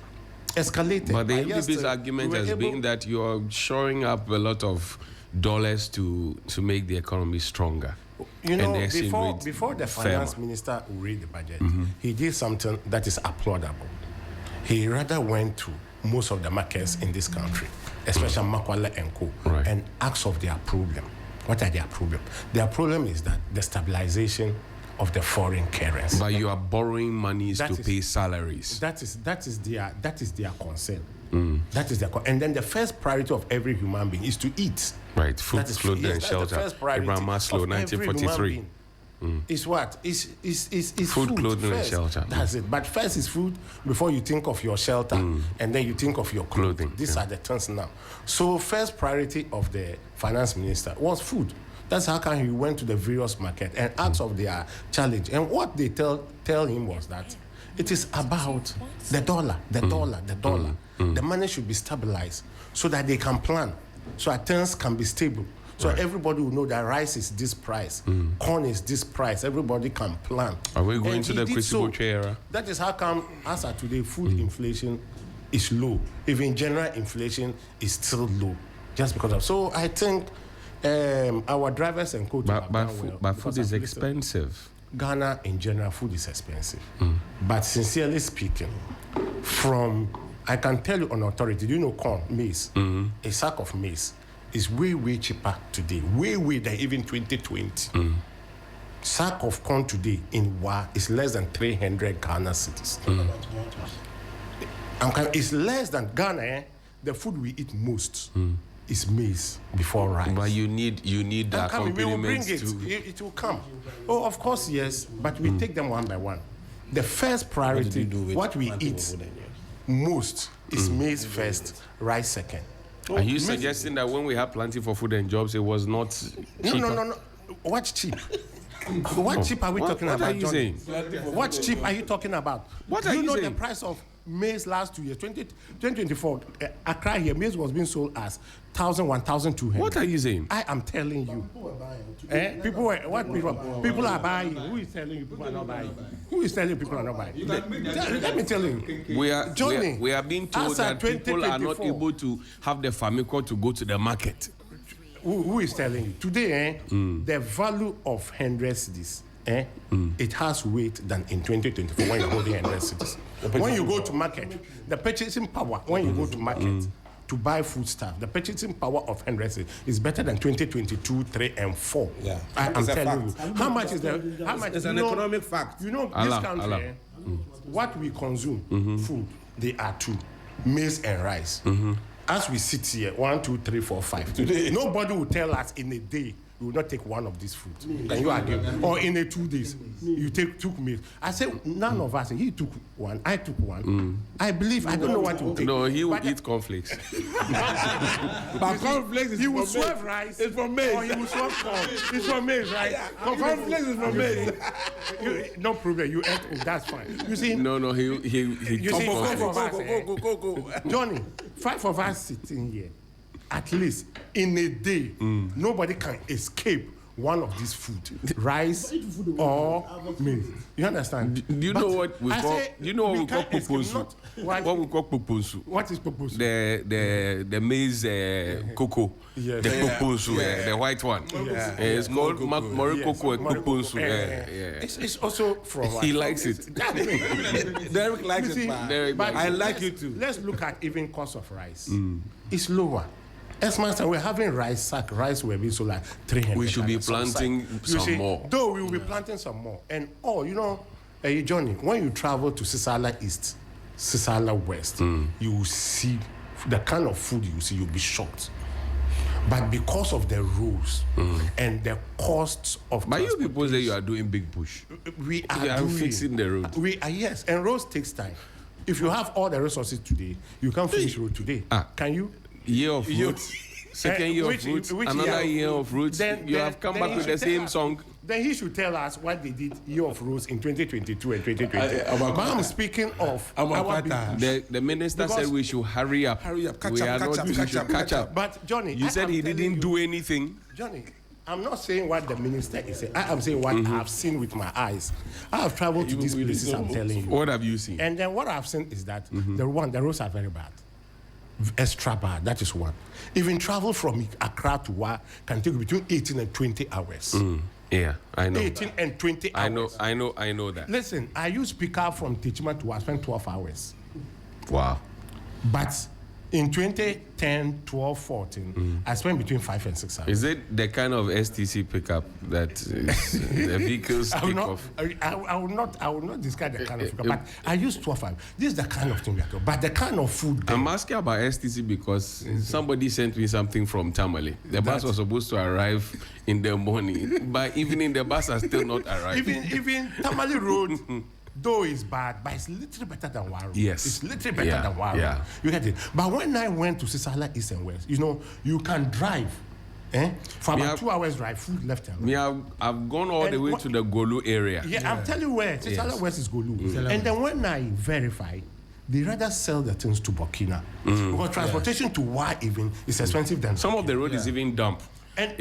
escalated. But the MPP's argument has been that you are shoring up a lot of dollars to make the economy stronger. Before the finance minister read the budget, he did something that is applaudable. He rather went to most of the markets in this country, especially Makwala and Co, and asked of their problem. What are their problem? Their problem is that the stabilization of the foreign currency. But you are borrowing monies to pay salaries. That is their concern. That is their and then the first priority of every human being is to eat. Right, food, clothing, and shelter. Abraham Maslow, 1943. Is what? Is food, clothing, first. And shelter. That's it. But first is food before you think of your shelter, and then you think of your clothing. These are the terms now. So first priority of the finance minister was food. That's how come he went to the various market and asked of their challenge. And what they tell him was that it is about the dollar. The money should be stabilized so that they can plan, so that things can be stable. So everybody will know that rice is this price, corn is this price. Everybody can plan. Are we going to the Kwesi era? That is how come, as of today, food inflation is low. Even general inflation is still low, just because of. So I think our drivers and coaches have done well. But food is expensive. Ghana in general, food is expensive. But sincerely speaking, I can tell you on authority, do you know corn, maize? A sack of maize is way, way cheaper today, way than even 2020. Sack of corn today in Wa is less than 300 Ghana cities. It's less than Ghana. The food we eat most is maize before rice. But you need the accompaniment. We will bring it. It will come. Oh, of course, yes. But we take them one by one. The first priority, what we eat most is maize first, rice second. Are you suggesting that when we have plenty for food and jobs, it was not cheaper? No. What's cheap? What cheap are we talking about? What are you saying? What cheap are you talking about? What are you know saying? The price of maize last 2 years, 2024, Accra here, maize was being sold as 1,000, 1,200. What are you saying? I am telling you. People are buying. Who is telling you people are not buying? Who is telling you people are not buying? Let me tell you. We are being told that people are not able to have the Famicom to go to the market. Who is telling you? Today, the value of 100 cedis, it has weight than in 2024 when you're holding 100 cedis. When you go to market, the purchasing power, when you go to market to buy food stuff, the purchasing power of 100 cedis is better than 2022, 3, and 4. Yeah. I'm telling you. How much is the... It's an economic fact. You know, this country, what we consume, food, they are two, maize and rice. As we sit here, 1, 2, 3, 4, 5. Today, nobody will tell us in a day you will not take one of these foods. Can you argue? Or in a 2 days, you took meat. I said none of us. He took one. I took one. I believe. I don't know what to take. No, he will eat cornflakes. But cornflakes is he will from serve rice. It's from maize. Or he will serve corn. It's from maize, right? Cornflakes is from maize. No problem. You ate. That's fine. You see? No. He You see, Go. Johnny, 5 of us sitting here. At least in a day, nobody can escape one of these food, rice or maize. You understand? Do you know what we call? Do you know what we call pupunsu? What we call pupunsu? What is pupunsu? The maize cocoa. Yes. The pupunsu, the white one. Yeah. It's called Morocco pupunsu. It's also from. He likes it. Derek likes it. But I like you too. Let's look at even cost of rice. It's lower. As much as we're having rice will be so like 300. We should be planting some more. Though we will be planting some more. And Johnny, when you travel to Sisala East, Sisala West, you will see the kind of food you see, you'll be shocked. But because of the rules and the costs of but you people say you are doing big push. We are fixing the road. We are, yes, and roads takes time. If you have all the resources today, you can't finish road today. Can you? Year of road. second year of roots, another year of roots. You have come back with the same song. Then he should tell us what they did year of roots in 2022 and 2020. But I'm speaking of the minister said we should hurry up. Catch up. But Johnny, you said he didn't do anything. Johnny, I'm not saying what the minister is saying. I am saying what I have seen with my eyes. I have traveled to these places, I'm telling you. What have you seen? And then what I've seen is that the roads are very bad. Extra bad, that is one. Even travel from Accra to Wa can take between 18 and 20 hours. Yeah, I know. 18 and 20 hours. I know that. Listen, I used pickup from Tichima to Wa, spent 12 hours. Wow. But in 2010, 12, 14, I spent between 5 and 6 hours. Is it the kind of STC pickup that the vehicles take off? I will not describe the kind of pickup, but I use 12 hours. This is the kind of thing we are talking about. But the kind of food. I'm asking about STC because somebody sent me something from Tamale. The bus was supposed to arrive in the morning. By evening, the bus has still not arrived. Even Tamale Road. Though it's bad, but it's little better than Waru. Yes. It's little better than Waru. Yeah. You get it? But when I went to Sisala East and West, you can drive. For about 2 hours drive, food left and right. I've gone all the way to the Golu area. Yeah, I'm telling you where. Sisala West is Golu. And then when I verified, they rather sell the things to Burkina. Because transportation to Wa even is expensive than some of the road is even dump. And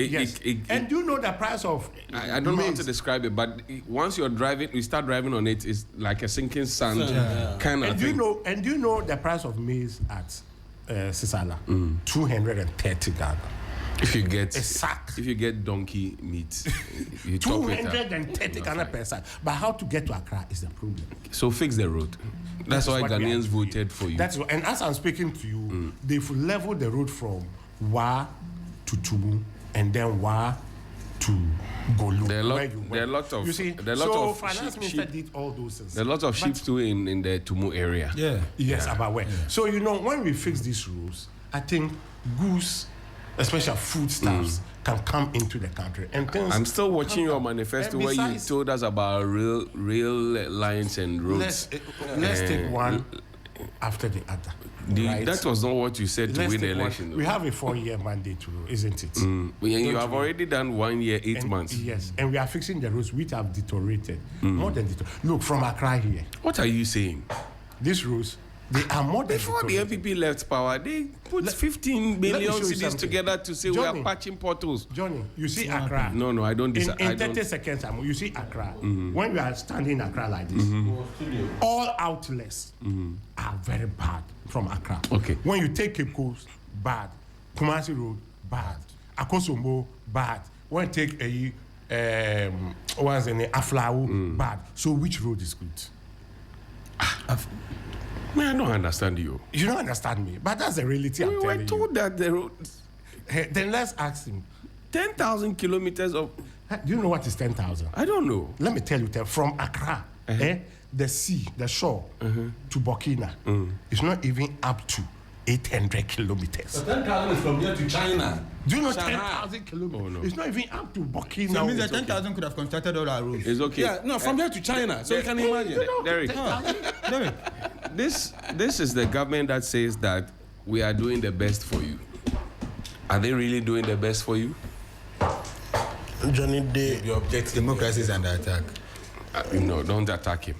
and do you know the price of I don't know how to describe it, but once you start driving on it, it's like a sinking sand kind of thing. Do you know the price of maize at Sisala? 230 Ghana. If you get a sack. If you get donkey meat, you 230 Ghana per sack. But how to get to Accra is the problem. So fix the road. That's why Ghanaians voted for you. And as I'm speaking to you, they've leveled the road from Wa to Tumu. And then Wa to Golu. There are a lot of. You see, so finance minister did all those things. There are a lot of sheep too in the Tumu area. Yeah. Yes, about where. Yeah. So when we fix these rules, I think goods, especially foodstuffs, can come into the country. And things. I'm still watching your manifesto where you told us about rail lines and roads. Let's take one after the other. That was not what you said to win the election. We have a 4-year mandate, isn't it? You have already done 1 year, 8 months. Yes, and we are fixing the roads which have deteriorated. More than deteriorated. Look, from Accra here. What are you saying? These roads, they are more than before the MPP left power, they put 15 million cedis together to say Johnny, we are patching potholes. Johnny, you see Accra. No, I don't. In 30 seconds, you see Accra. When you are standing in Accra like this, all outlets are very bad from Accra. Okay. When you take Cape Coast, bad. Kumasi Road, bad. Akosombo, bad. When you take what's the name? Aflao, bad. So which road is good? I don't understand you. You don't understand me, but that's the reality I'm telling you. We were told that the road. Then let's ask him. 10,000 kilometers of. Do you know what is 10,000? I don't know. Let me tell you, from Accra, the sea, the shore, to Burkina, it's not even up to 800 kilometers. So 10,000 is from here to China. Do you know 10,000 kilometers? Oh, no. It's not even up to Burkina. So it means that 10,000 could have constructed all our roads. It's okay. Yeah, no, from here to China. So you can imagine. Derek, this is the government that says that we are doing the best for you. Are they really doing the best for you? Johnny, your objective. Democracy is under attack. No, don't attack him.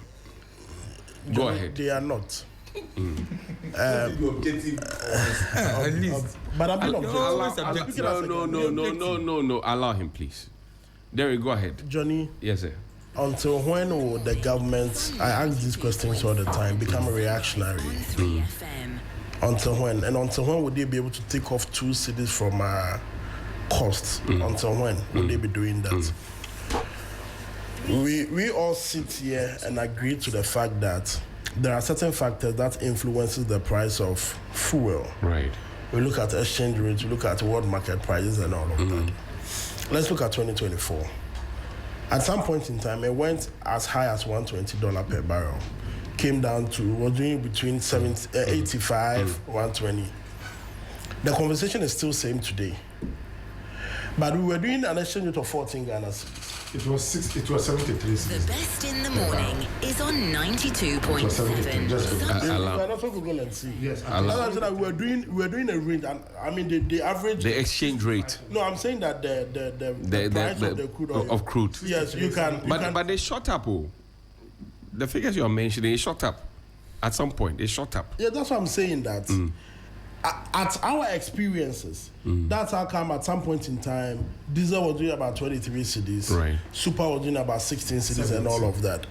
Go Johnny, ahead. They are not. The objective. At least. But I'm not objective. No. Allow him, please. Derek, go ahead. Johnny. Yes, sir. Until when will the government, I ask these questions all the time, become reactionary? 3FM. Until when? And until when would they be able to take off 2 cities from costs? Until when would they be doing that? We all sit here and agree to the fact that there are certain factors that influences the price of fuel. Right. We look at exchange rates, we look at world market prices and all of that. Let's look at 2024. At some point in time, it went as high as $120 per barrel. Came down to, we're doing between 85, 120. The conversation is still same today. But we were doing an exchange rate of 14 Ghana cedis. It was 73 The cities. best in the morning is on 92.7. Just go. You can also Google and see. Yes, As I said that we were doing a range, and I mean the average. The exchange rate No, I'm saying that the price of the crude oil. of crude. Yes, you can. But they shot up. Oh, the figures you are mentioning, they shot up. At some point, they shot up. Yeah, that's what I'm saying. That at our experiences, that's how come at some point in time, diesel was doing about 23 cities, Right. super was doing about 16 cities, and all of that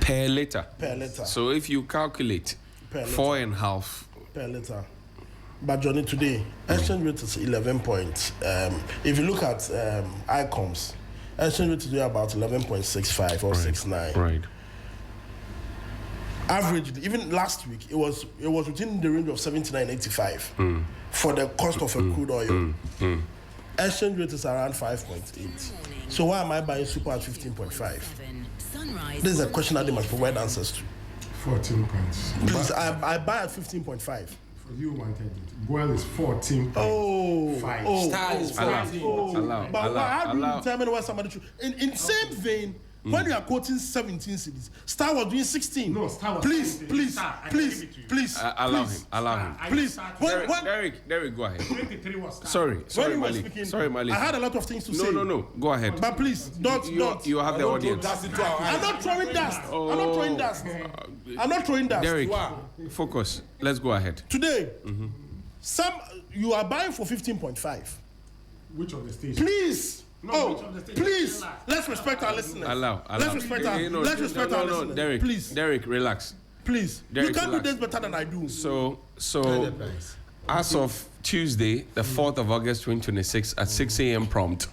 Per liter. per liter. So if you calculate Per liter. 4.5, Per liter. But Johnny, today exchange rate is 11 points. If you look at ICOMS, exchange rate is doing about 11.65 or 69. right? Averagely, even last week, it was within the range of 79.85 for the cost of a crude oil. Exchange rate is around 5.8. So why am I buying super at 15.5? Sunrise. This is a question that they must provide answers to. 14 points. Please, I buy at 15.5. For you wanted it. Goyle is 14. Oh, Star is Allow, 14. allow, But how do you allow. determine where somebody should? In same vein, when you are quoting 17 cities, Star was doing 16. No, Star was please, 17. please, Star, I can please, give it to you. please, Allow please, him, allow him. please. When Derek, go ahead. 23 was Star. Sorry, when sorry, you were Malik. speaking, Sorry, Malik. I had a lot of things to say. No, go ahead. But please, don't. You have the audience. That's it to our I'm not throwing dust. I'm not throwing dust. I'm not throwing dust. Derek, focus. Let's go ahead. Today, you are buying for 15.5. Which of the stations? Please. No, which of the stations? Please. Let's respect our listeners. Allow. Let's respect our listeners. Derek, Please. Derek, relax. Please. Derek, You can't relax. do this better than I do. So as of Tuesday, the 4th of August 2026 at 6 a.m. prompt,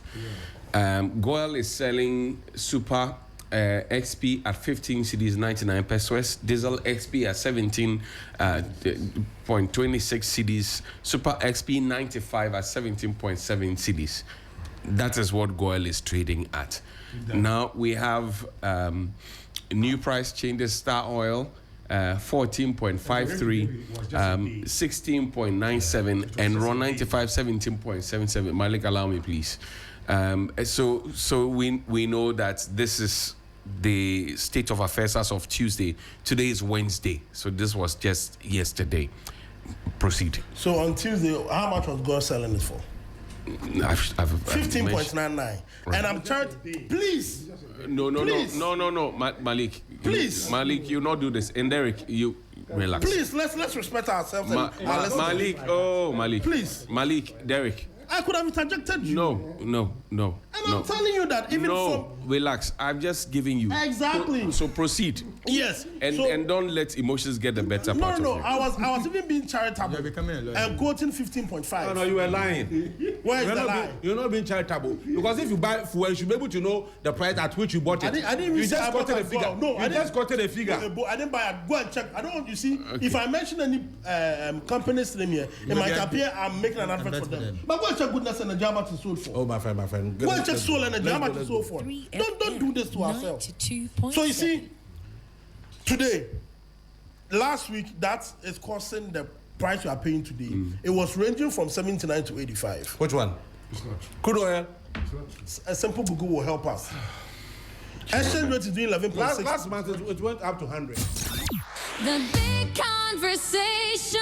Goyle is selling super XP at 15 cedis 99 pesos, diesel XP at 17.26 cedis, super XP 95 at 17.7 cedis. That is what Goyle is trading at. Now we have new price changes. Star Oil 14.53, 16.97, and Raw 95 17.77. Malik, allow me, please. So we know that this is the state of affairs as of Tuesday. Today is Wednesday, so this was just yesterday. Proceed. So on Tuesday, how much was God selling it for? I've 15.99. And I'm charged. Please. No, Please. Malik. Please. Malik, you not do this. And Derek, you relax. Please, let's respect ourselves. And our listeners. Malik. Please. Malik, Derek. I could have interjected you. No. And I'm telling you that even Relax. I'm just giving you. Exactly. So proceed. Yes. And don't let emotions get the better part of you. I was even being charitable. You're becoming a lawyer. And quoting 15.5. No, you were lying. Where is the lie? You're not being charitable. Because if you buy fuel, you should be able to know the price at which you bought it. I didn't you say just I bought quoted a it figure. well. No, I you didn't. just quoted a figure. I didn't buy it. Go and check. I don't want you see. If I mention any company's name here, it might appear I'm making an advert for them. But go and check Goodness and the Jama to sold for. Oh, my friend. Go and check Soul and the Jama to sold for. Don't do this to ourselves. So you see, today, last week, that is costing the price you are paying today. It was ranging from 79 to 85. Which one? Crude oil. A simple Google will help us. Exchange rate is doing 11.6. Last month it went up to 100. The big conversation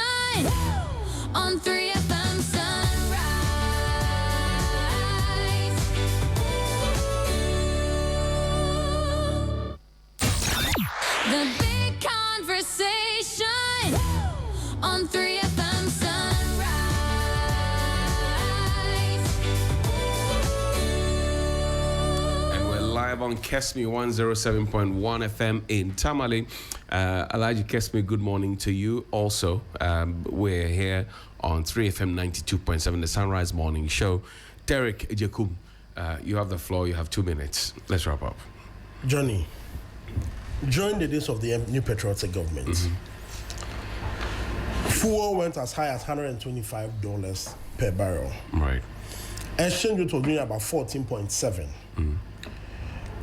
on 3FM Sunrise. The big conversation on 3FM Sunrise. And we're live on Kesme 107.1 FM in Tamale. Elijah Kesme, good morning to you. Also, we're here on 3FM 92.7, the Sunrise Morning Show. Derek Ejekum, you have the floor. You have 2 minutes. Let's wrap up. Johnny, during the days of the new patriotic government, fuel went as high as $125 per barrel. Right. Exchange rate was doing about 14.7.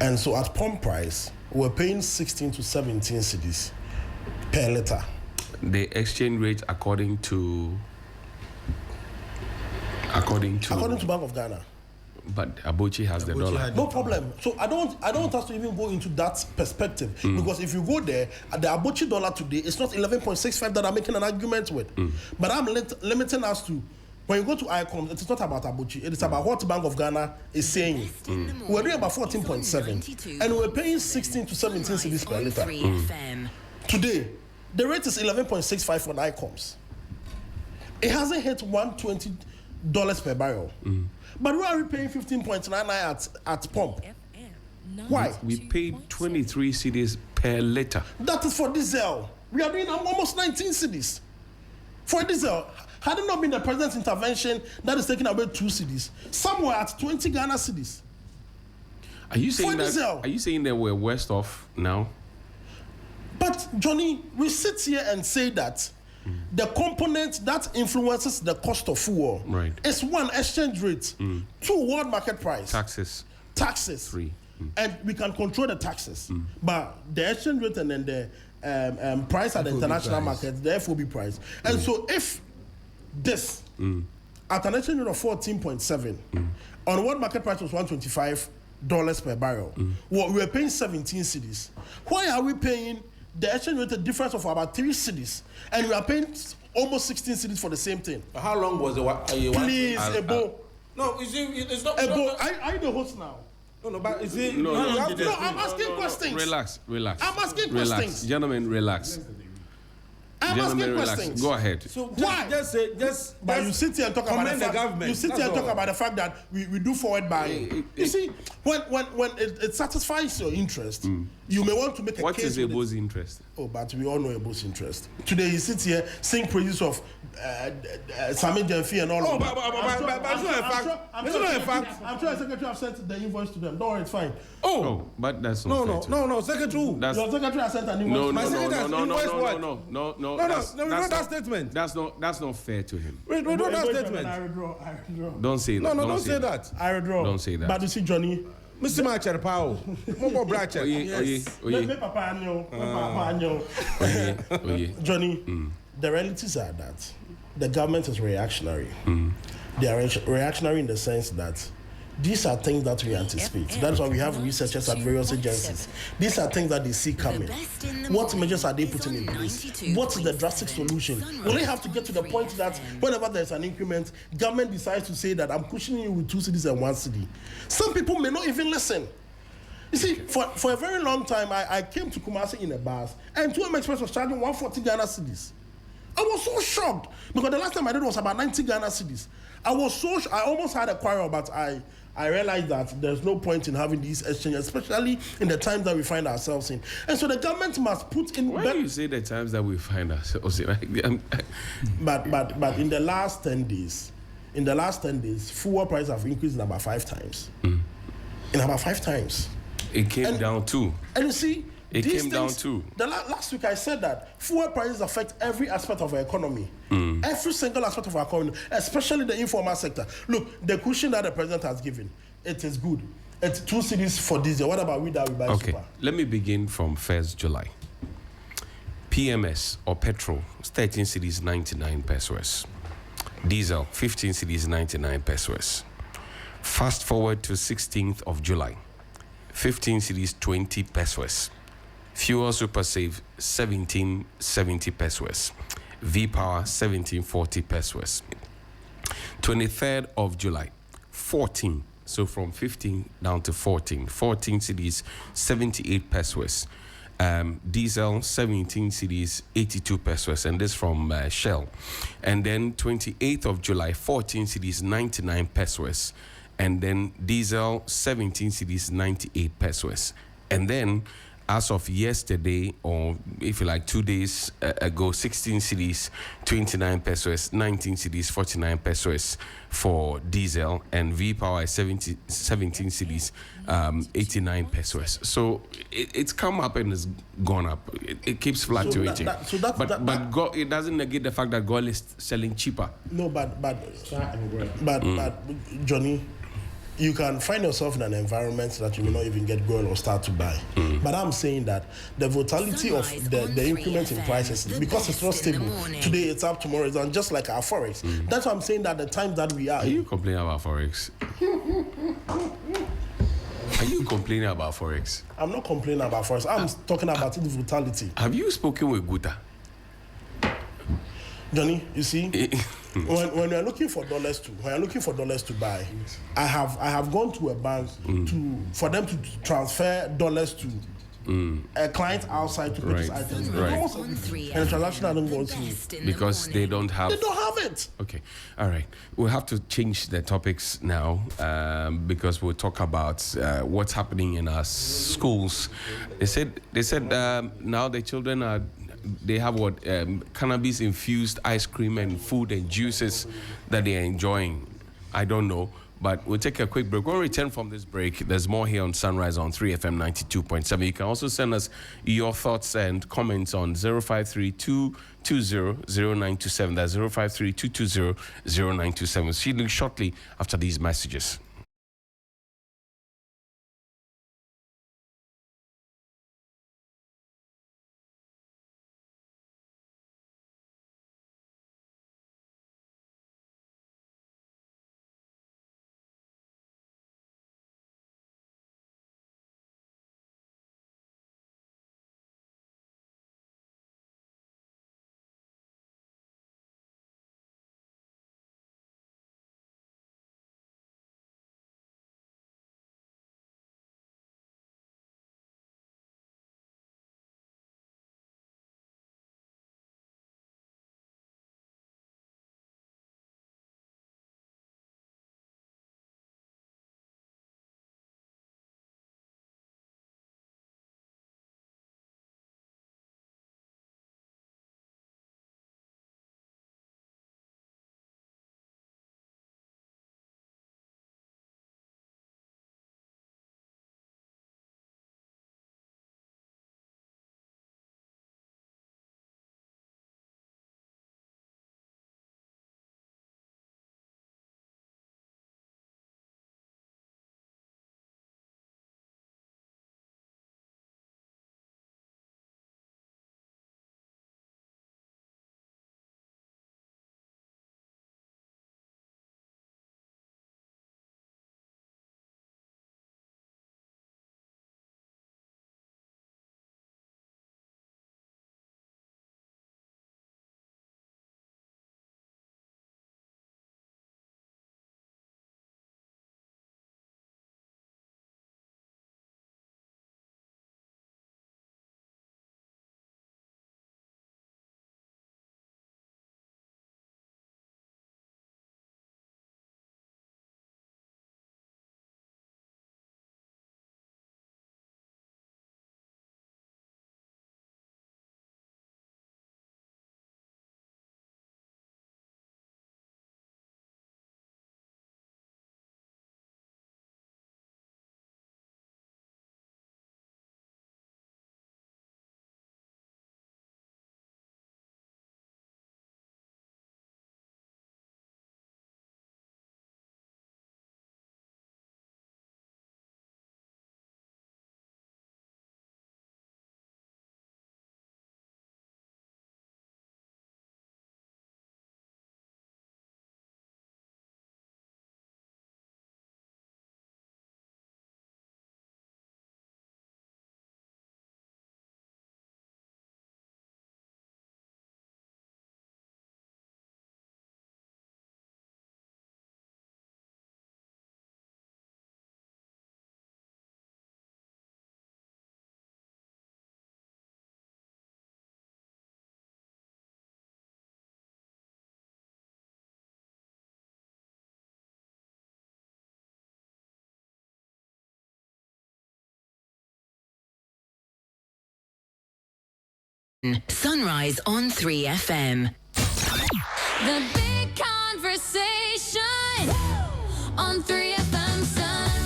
And so at pump price, we're paying 16 to 17 cedis per liter. The exchange rate according to According to Bank of Ghana. But Abochi has the dollar. No problem. So I don't want us to even go into that perspective because if you go there, the Abochi dollar today is not 11.65 that I'm making an argument with. But I'm limiting us to when you go to ICOM, it's not about Abochi. It is about what Bank of Ghana is saying. We're doing about 14.7, and we're paying 16 to 17 cedis per liter. Today, the rate is 11.65 for the ICOMs. It hasn't hit $120 per barrel. But why are we paying 15.99 at pump? Why? We paid 23 cedis per liter. That is for diesel. We are doing almost 19 cedis for diesel. Had it not been the president's intervention that is taking away 2 cedis, somewhere at 20 Ghana cedis. Are you saying For that? diesel. Are you saying that we're worse off now? But Johnny, we sit here and say that the component that influences the cost of fuel is 1, exchange rate, 2, world market price, Taxes. 3, and we can control the taxes. But the exchange rate and then the price at the international market, the FOB price. And so if this at an exchange rate of 14.7 on world market price was $125 per barrel, well, we are paying 17 cedis. Why are we paying the exchange rate difference of about 3 cedis and we are paying almost 16 cedis for the same thing? How long was the Please, Ebo. No, you see, it's not. Ebo, are you the host now? No, but is it? No, I'm asking questions. Relax. I'm asking questions. Gentlemen, relax. I'm asking relax. questions. Go ahead. So Why? But you sit here and talk about the government. You sit here and talk about the fact that we do forward buying. You see, when it satisfies your interest, you may want to make a What case. is with Ebo's interest? Oh, but we all know Ebo's interest. Today he sits here sing praises of Sami Jenfi and all of that. But it's not a fact. It's not a fact. I'm sure the secretary have sent the invoice to them. Don't worry, it's fine. Oh, but that's not fair to him. No, secretary. That's Your secretary has sent an invoice. No, No, that statement. That's not fair to him. We do that statement. I withdraw. Don't say that. No, don't say that. I withdraw. Don't say that. But you see, Johnny. Mr. Macher Pao. Mobo Bracher. Me Papa Anyo. Johnny, the realities are that the government is reactionary. They are reactionary in the sense that these are things that we anticipate. That's why we have researchers at various agencies. These are things that they see coming. What measures are they putting in place? What is the drastic solution? Will they have to get to the point that whenever there's an increment, government decides to say that I'm cushioning you with 2 cedis and 1 cedi? Some people may not even listen. You see, for a very long time, I came to Kumasi in a bus, and 2M Express was charging 140 Ghana cedis. I was so shocked because the last time I did was about 90 Ghana cedis. I almost had a quarrel, but I realized that there's no point in having these exchanges, especially in the times that we find ourselves in. And so the government must put in. Why do you say the times that we find ourselves in? But in the last 10 days, fuel prices have increased in about 5 times. In about 5 times. It came down too. And you see, it came down too. Last week I said that fuel prices affect every aspect of our economy. Every single aspect of our economy, especially the informal sector. Look, the cushion that the president has given, it is good. It's 2 cedis for diesel. What about we that we buy super? Let me begin from 1st July. PMS or petrol, 13 cedis 99 pesos. Diesel, 15 cedis 99 pesos. Fast forward to 16th of July. 15 cedis 20 pesos. Fuel Super Save 1770 pesos. V-Power 1740 pesos. 23rd of July 14. So from 15 down to 14. 14 cedis 78 pesos. Diesel 17 cedis 82 pesos, and this from Shell. And then 28th of July 14 cedis 99 pesos. And then diesel 17 cedis 98 pesos. And then as of yesterday, or if you like 2 days ago, 16 cedis 29 pesos, 19 cedis 49 pesos for diesel, and V-Power 17 cedis 89 pesos. So it's come up and it's gone up. It keeps fluctuating. But it doesn't negate the fact that gold is selling cheaper. No, but Johnny, you can find yourself in an environment that you will not even get gold or start to buy. But I'm saying that the volatility of the increment in prices, because it's not stable. Today it's up, tomorrow it's down, just like our forex. That's why I'm saying that the time that we are you complaining about forex? you complaining about Forex? I'm not complaining about Forex. I'm talking about its brutality. Have you spoken with Guta? Johnny, you see, when you're looking for dollars to buy, I have gone to a bank for them to transfer dollars to a client outside to purchase Right. items. Right. Almost everything. And the transaction I don't go through. Because they don't have. They don't have it. Okay, all right. We'll have to change the topics now because we'll talk about what's happening in our schools. They said now the children they have what cannabis infused ice cream and food and juices that they are enjoying. I don't know. But we'll take a quick break. When we return from this break, there's more here on Sunrise on 3FM 92.7. You can also send us your thoughts and comments on 053-220-0927. That's 053-220-0927. See you shortly after these messages. Sunrise on 3FM. The big conversation on 3FM Sunrise.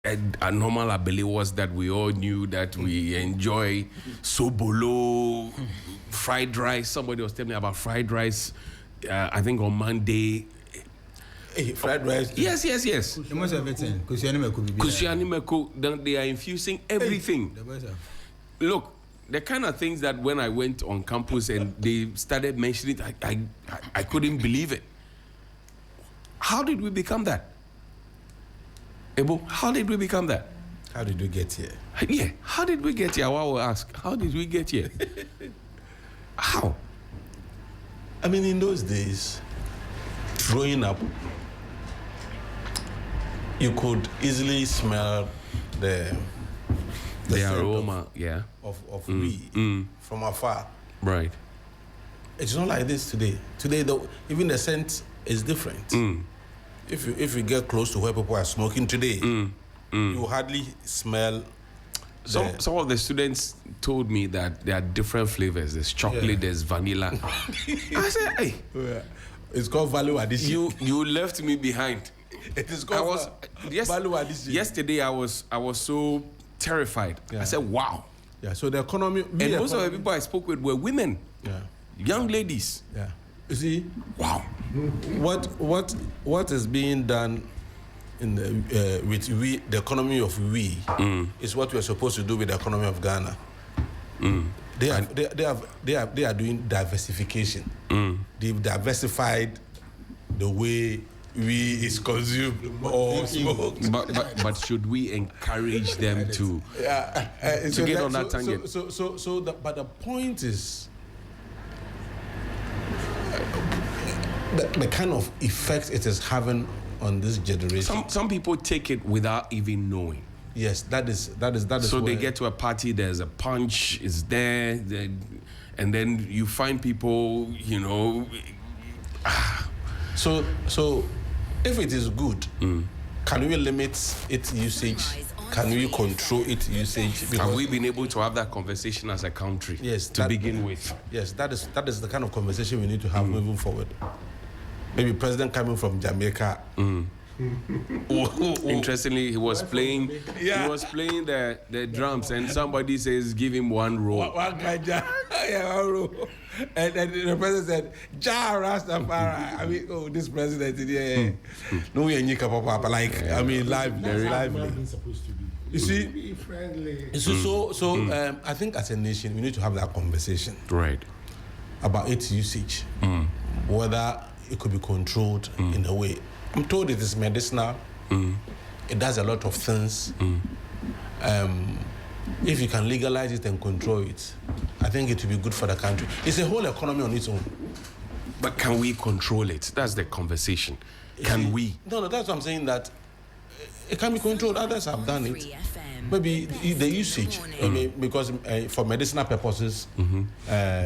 a normal abeliwas that we all knew that we enjoy, sobolo, fried rice. Somebody was telling me about fried rice, I think on Monday. Hey, fried rice. Yes. The most of everything. Kusianimeko, then they are infusing everything. Look, the kind of things that when I went on campus and they started mentioning it, I couldn't believe it. How did we become that? Ebo, how did we become that? How did we get here? Yeah, how did we get here? I will ask, how did we get here? How? I mean, in those days, growing up, you could easily smell the aroma, of weed from afar. Right. It's not like this today. Today, though, even the scent is different. If you get close to where people are smoking today, you hardly smell. Some of the students told me that there are different flavors. There's chocolate, there's vanilla. I said, hey, it's called value addition. You left me behind. It is called value addition. Yesterday I was so terrified. I said, wow. Yeah. So the economy, and most of the people I spoke with were women. Yeah. Young ladies. Yeah. You see, wow. What is being done in the with the economy of is what we are supposed to do with the economy of Ghana. They are doing diversification. They've diversified the way is consumed or smoked. But should we encourage them to get on that tangent? But the point is the kind of effect it is having on this generation. Some people take it without even knowing. Yes, that is. So they get to a party, there's a punch, is there, and then you find people, you know. So if it is good, can we limit its usage? Can we control its usage? Have we been able to have that conversation as a country? Yes, to begin with. Yes, that is the kind of conversation we need to have moving forward. Maybe president coming from Jamaica. Interestingly, he was playing. Yeah. He was playing the drums, and somebody says, "Give him one roll." One guy, one roll. And the president said, "Ja Rastafari." I mean, this president, no way any papa like. I mean, lively. You see, so I think as a nation, we need to have that conversation, right, about its usage, whether it could be controlled in a way. I'm told it is medicinal. It does a lot of things. If you can legalize it and control it, I think it will be good for the country. It's a whole economy on its own. But can we control it? That's the conversation. Can we? No, that's what I'm saying, that it can be controlled. Others have done it. Maybe the usage, because for medicinal purposes,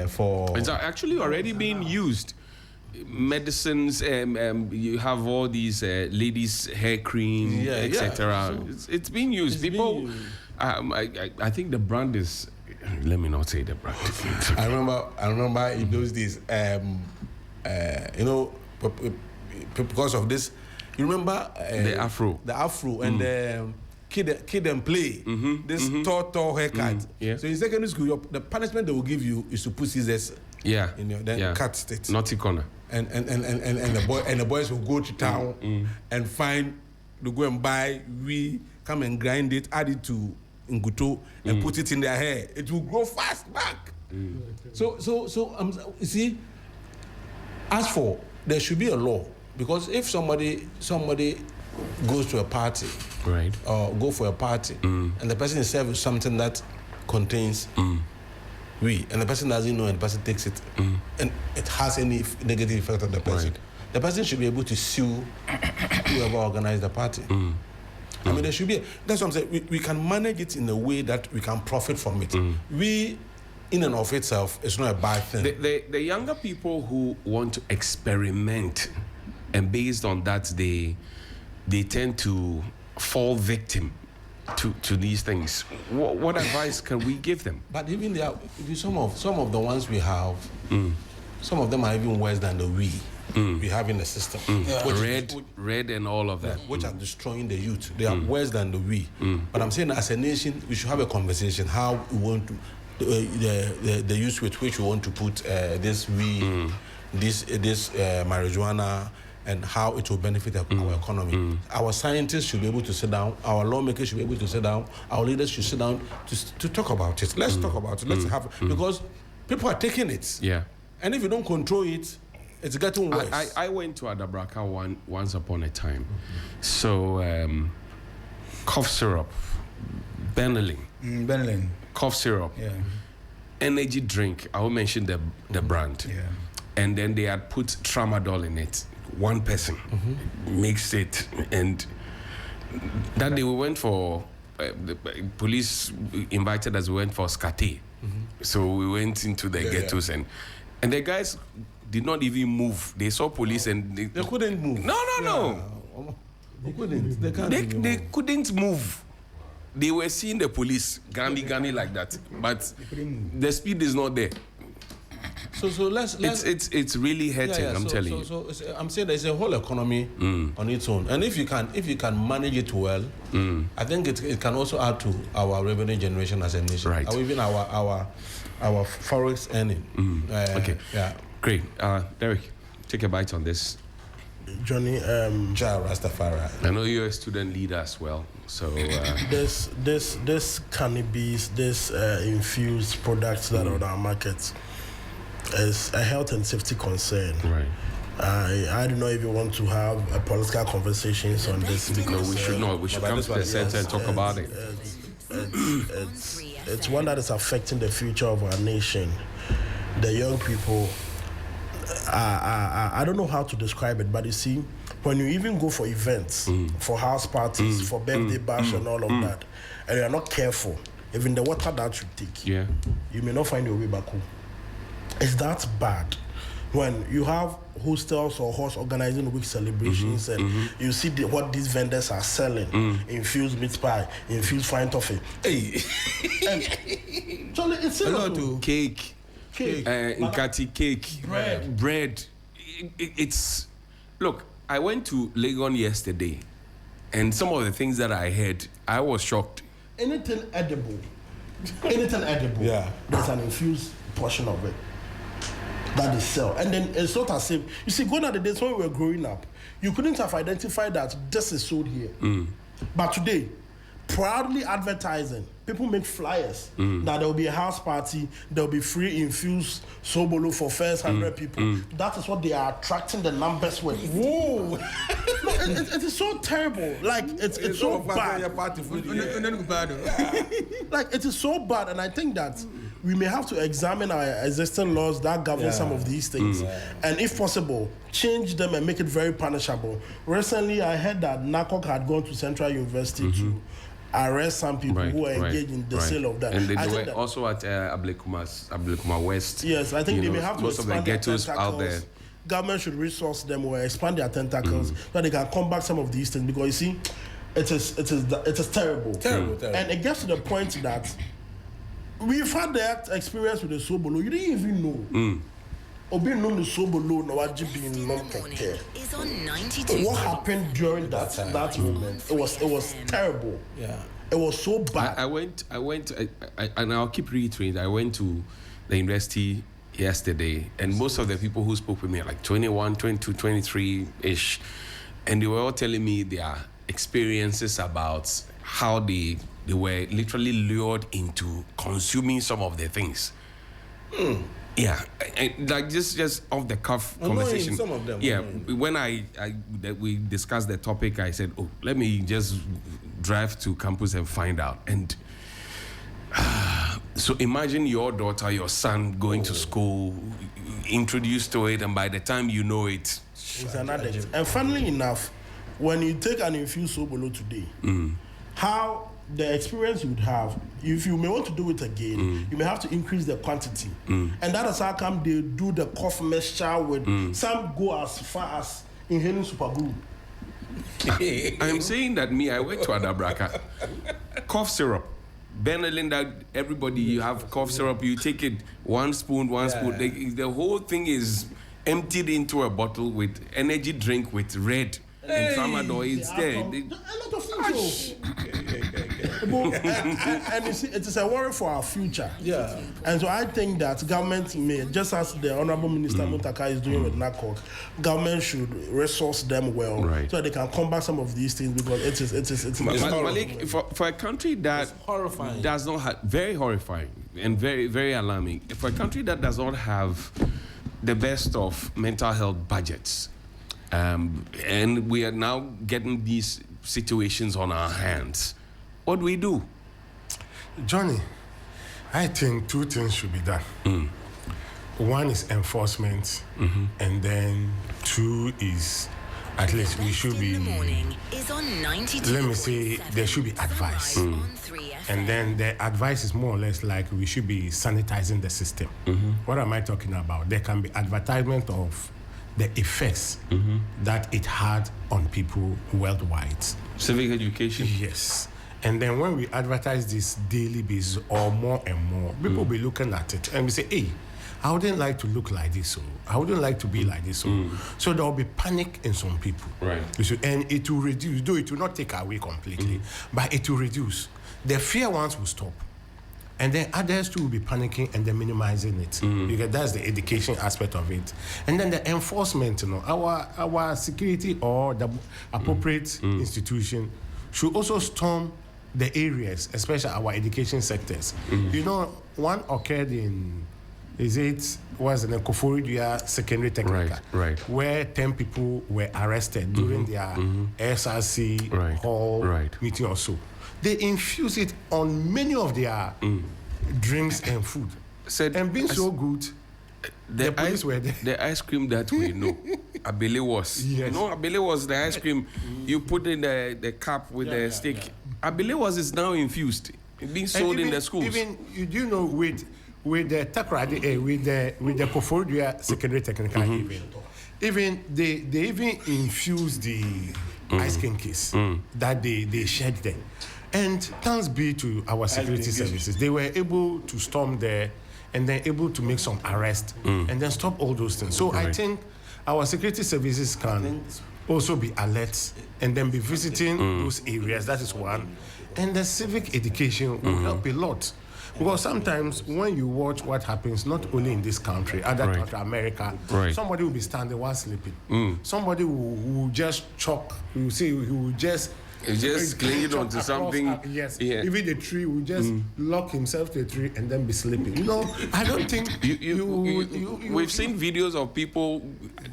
for... It's actually already being used. Medicines, you have all these ladies' hair cream, etc. Yeah. It's being used. People, I think the brand is. Let me not say the brand. I remember in those days, because of this, you remember the afro, and the kid and play this tall haircut. Yeah. So in secondary school, the punishment they will give you is to put scissors. Yeah. Then cut it. Naughty corner. And the boys will go to town and go and buy, come and grind it, add it to nguto and put it in their hair. It will grow fast back. So you see, as for, there should be a law, because if somebody goes to a party, right, or go for a party, and the person is served with something that contains and the person doesn't know, and the person takes it, and it has any negative effect on the person, the person should be able to sue whoever organized the party. I mean, there should be. That's what I'm saying. We can manage it in a way that we can profit from it. We, in and of itself, it's not a bad thing. The younger people who want to experiment, and based on that, they tend to fall victim to these things. What advice can we give them? But even some of the ones we have, some of them are even worse than the we. we have in the system. Red and all of that. Which are destroying the youth. They are worse than the we. But I'm saying as a nation, we should have a conversation how we want to, the use with which we want to put this marijuana and how it will benefit our economy. Our scientists should be able to sit down, our lawmakers should be able to sit down, our leaders should sit down to talk about it. Let's talk about it. Let's have, because people are taking it. Yeah. And if you don't control it, it's getting worse. I went to Adabraka once upon a time. So, cough syrup, Benelin. Cough syrup, energy drink. I will mention the brand. Yeah. And then they had put tramadol in it. One person mixed it, and that day we went for the police invited us. We went for skate, so we went into the ghettos and the guys did not even move. They saw police and they couldn't move. No. They couldn't. They can't. They couldn't move. They were seeing the police gandhi like that, but the speed is not there. So let's it's really hurting. I'm telling you. So I'm saying there's a whole economy on its own, and if you can manage it well, I think it can also add to our revenue generation as a nation, right? Or even our forex earning. Okay. Yeah. Great. Derek, take a bite on this. Johnny, Rastafari. I know you're a student leader as well, so this cannabis, this infused products that are on our markets is a health and safety concern. Right. I don't know if you want to have a political conversations on this because no, we should not. We should come to the center and talk about it. It's one that is affecting the future of our nation. The young people. I don't know how to describe it, but you see, when you even go for events, for house parties, for birthday bash and all of that, and you are not careful, even the water that you take, you may not find your way back home. It's that bad. When you have hostels or hosts organizing week celebrations and you see what these vendors are selling, infused meat pie, infused fine toffee. Hey. And, so it's similar to cake. Nkati cake, bread. It's look. I went to Legon yesterday, and some of the things that I heard, I was shocked. Anything edible, there's an infused portion of it that is sell, and then it's not as if you see. Gone are the days when we were growing up, you couldn't have identified that this is sold here, but today, proudly advertising. People make flyers that there will be a house party, there will be free infused sobolo for first 100 people. That is what they are attracting the numbers with. Whoa! It is so terrible. Like it's so bad. Like it is so bad, and I think that we may have to examine our existing laws that govern some of these things, and if possible, change them and make it very punishable. Recently, I heard that NACOC had gone to Central University to arrest some people who are engaged in the sale of that. And they were also at Ablekuma West. Yes, I think they may have to most of the ghettos out there. Government should resource them or expand their tentacles so that they can combat some of these things, because you see, it is terrible. And it gets to the point that we've had that experience with the Sobolo. You didn't even know. Obi no the Sobolo no wajibi no keke. What happened during that moment? It was terrible. Yeah. It was so bad. I went, and I'll keep reiterating. I went to the university yesterday, and most of the people who spoke with me are like 21, 22, 23-ish, and they were all telling me their experiences about how they were literally lured into consuming some of the things. Yeah, like just off the cuff conversation. Some of them. Yeah, when we discussed the topic, I said, "Oh, let me just drive to campus and find out." And so imagine your daughter, your son going to school, introduced to it, and by the time you know it, it's an addict. And funnily enough, when you take an infused sobolo today, how the experience you would have, if you may want to do it again, you may have to increase the quantity. And that is how come they do the cough mixture with, some go as far as inhaling super glue. I'm saying that I went to Adabraka. Cough syrup. Benelin, that everybody, you have cough syrup, you take it one spoon. The whole thing is emptied into a bottle with energy drink with red and tramadol. It's there. A lot of things. And you see, it is a worry for our future. Yeah. And so I think that government may, just as the Honorable Minister Muntaka is doing with NACOC, government should resource them well, Right. so they can combat some of these things, because it's Malik, for a country that horrifying. does not have, very horrifying and very, very alarming, for a country that does not have the best of mental health budgets, and we are now getting these situations on our hands, what do we do? Johnny, I think two things should be done. One is enforcement, and then two is, at least we should be, In the morning is on 92.7 let me say, there should be advice. on 3FM. And then the advice is more or less like we should be sanitizing the system. What am I talking about? There can be advertisement of the effects that it had on people worldwide. Civic education. Yes. And then when we advertise this daily basis or more and more, people will be looking at it and we say, hey, I wouldn't like to look like this, so I wouldn't like to be like this. So there will be panic in some people. Right. And it will reduce, though it will not take away completely, but it will reduce. The fear ones will stop. And then others too will be panicking and then minimizing it. Because that's the education aspect of it. And then the enforcement, our security or the appropriate institution should also storm the areas, especially our education sectors. One occurred in, was in a Koforidua Secondary Technical, Right. where 10 people were arrested during their SRC hall meeting or so. They infuse it on many of their drinks and food. And being so good, the police were there. The ice cream that we know, Abele was. Yes. You know, Abele was the ice cream you put in the cup with the stick. Abele was is now infused, being sold in the schools. Even with the Takradi, with the Koforidua Secondary Technical, even they even infuse the ice cream case that they shared there. And thanks be to our security services, they were able to storm there and then able to make some arrests and then stop all those things. So I think our security services can also be alert and then be visiting those areas. That is one. And the civic education will help a lot. Because sometimes when you watch what happens, not only in this country, other country, America, somebody will be standing while sleeping. Somebody will just choke. You see, he will just clinging onto something. Yes. Yeah. Even the tree will just lock himself to a tree and then be sleeping. I don't think we've seen videos of people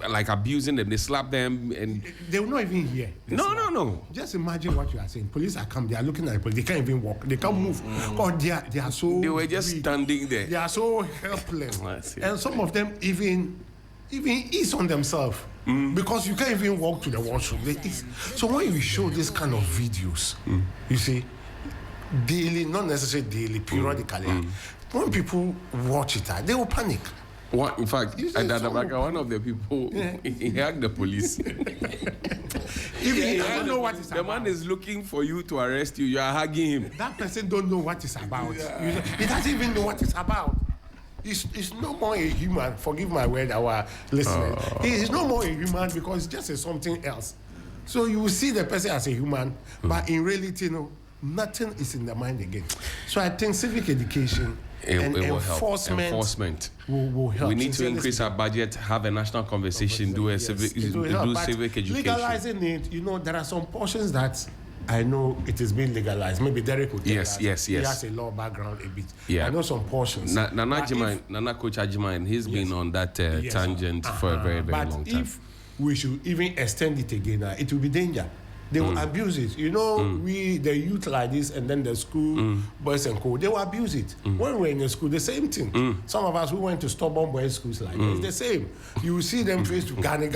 like abusing them. They slap them and they will not even hear. No. Just imagine what you are saying. Police are come. They are looking at the police. They can't even walk. They can't move. Or they are so. They were just weak. standing there. They are so helpless. And some of them even ease on themselves. Because you can't even walk to the washroom. So when you show this kind of videos, you see, daily, not necessarily daily, periodically, when people watch it, they will panic. In fact, one of the people, he hugged the police. Even I don't know what it's the about. man is looking for you to arrest you. You are hugging him. That person don't know what it's about. He doesn't even know what it's about. He's no more a human. Forgive my word, our listeners. He is no more a human because it's just something else. So you will see the person as a human, but in reality, nothing is in the mind again. So I think civic education and enforcement will help. We need to increase our budget, have a national conversation, do civic education. Legalizing it, there are some portions that I know it is being legalized. Maybe Derek will tell us. Yes. He has a law background a bit. Yeah. I know some portions. Nana Coach Ajiman, he's been on that tangent for a very, very long time. But if we should even extend it again, it will be danger. They will abuse it. The youth like this and then the school boys and co, they will abuse it. When we're in the school, the same thing. Some of us who went to stubborn boys schools like this, the same. You will see them face to Ghani,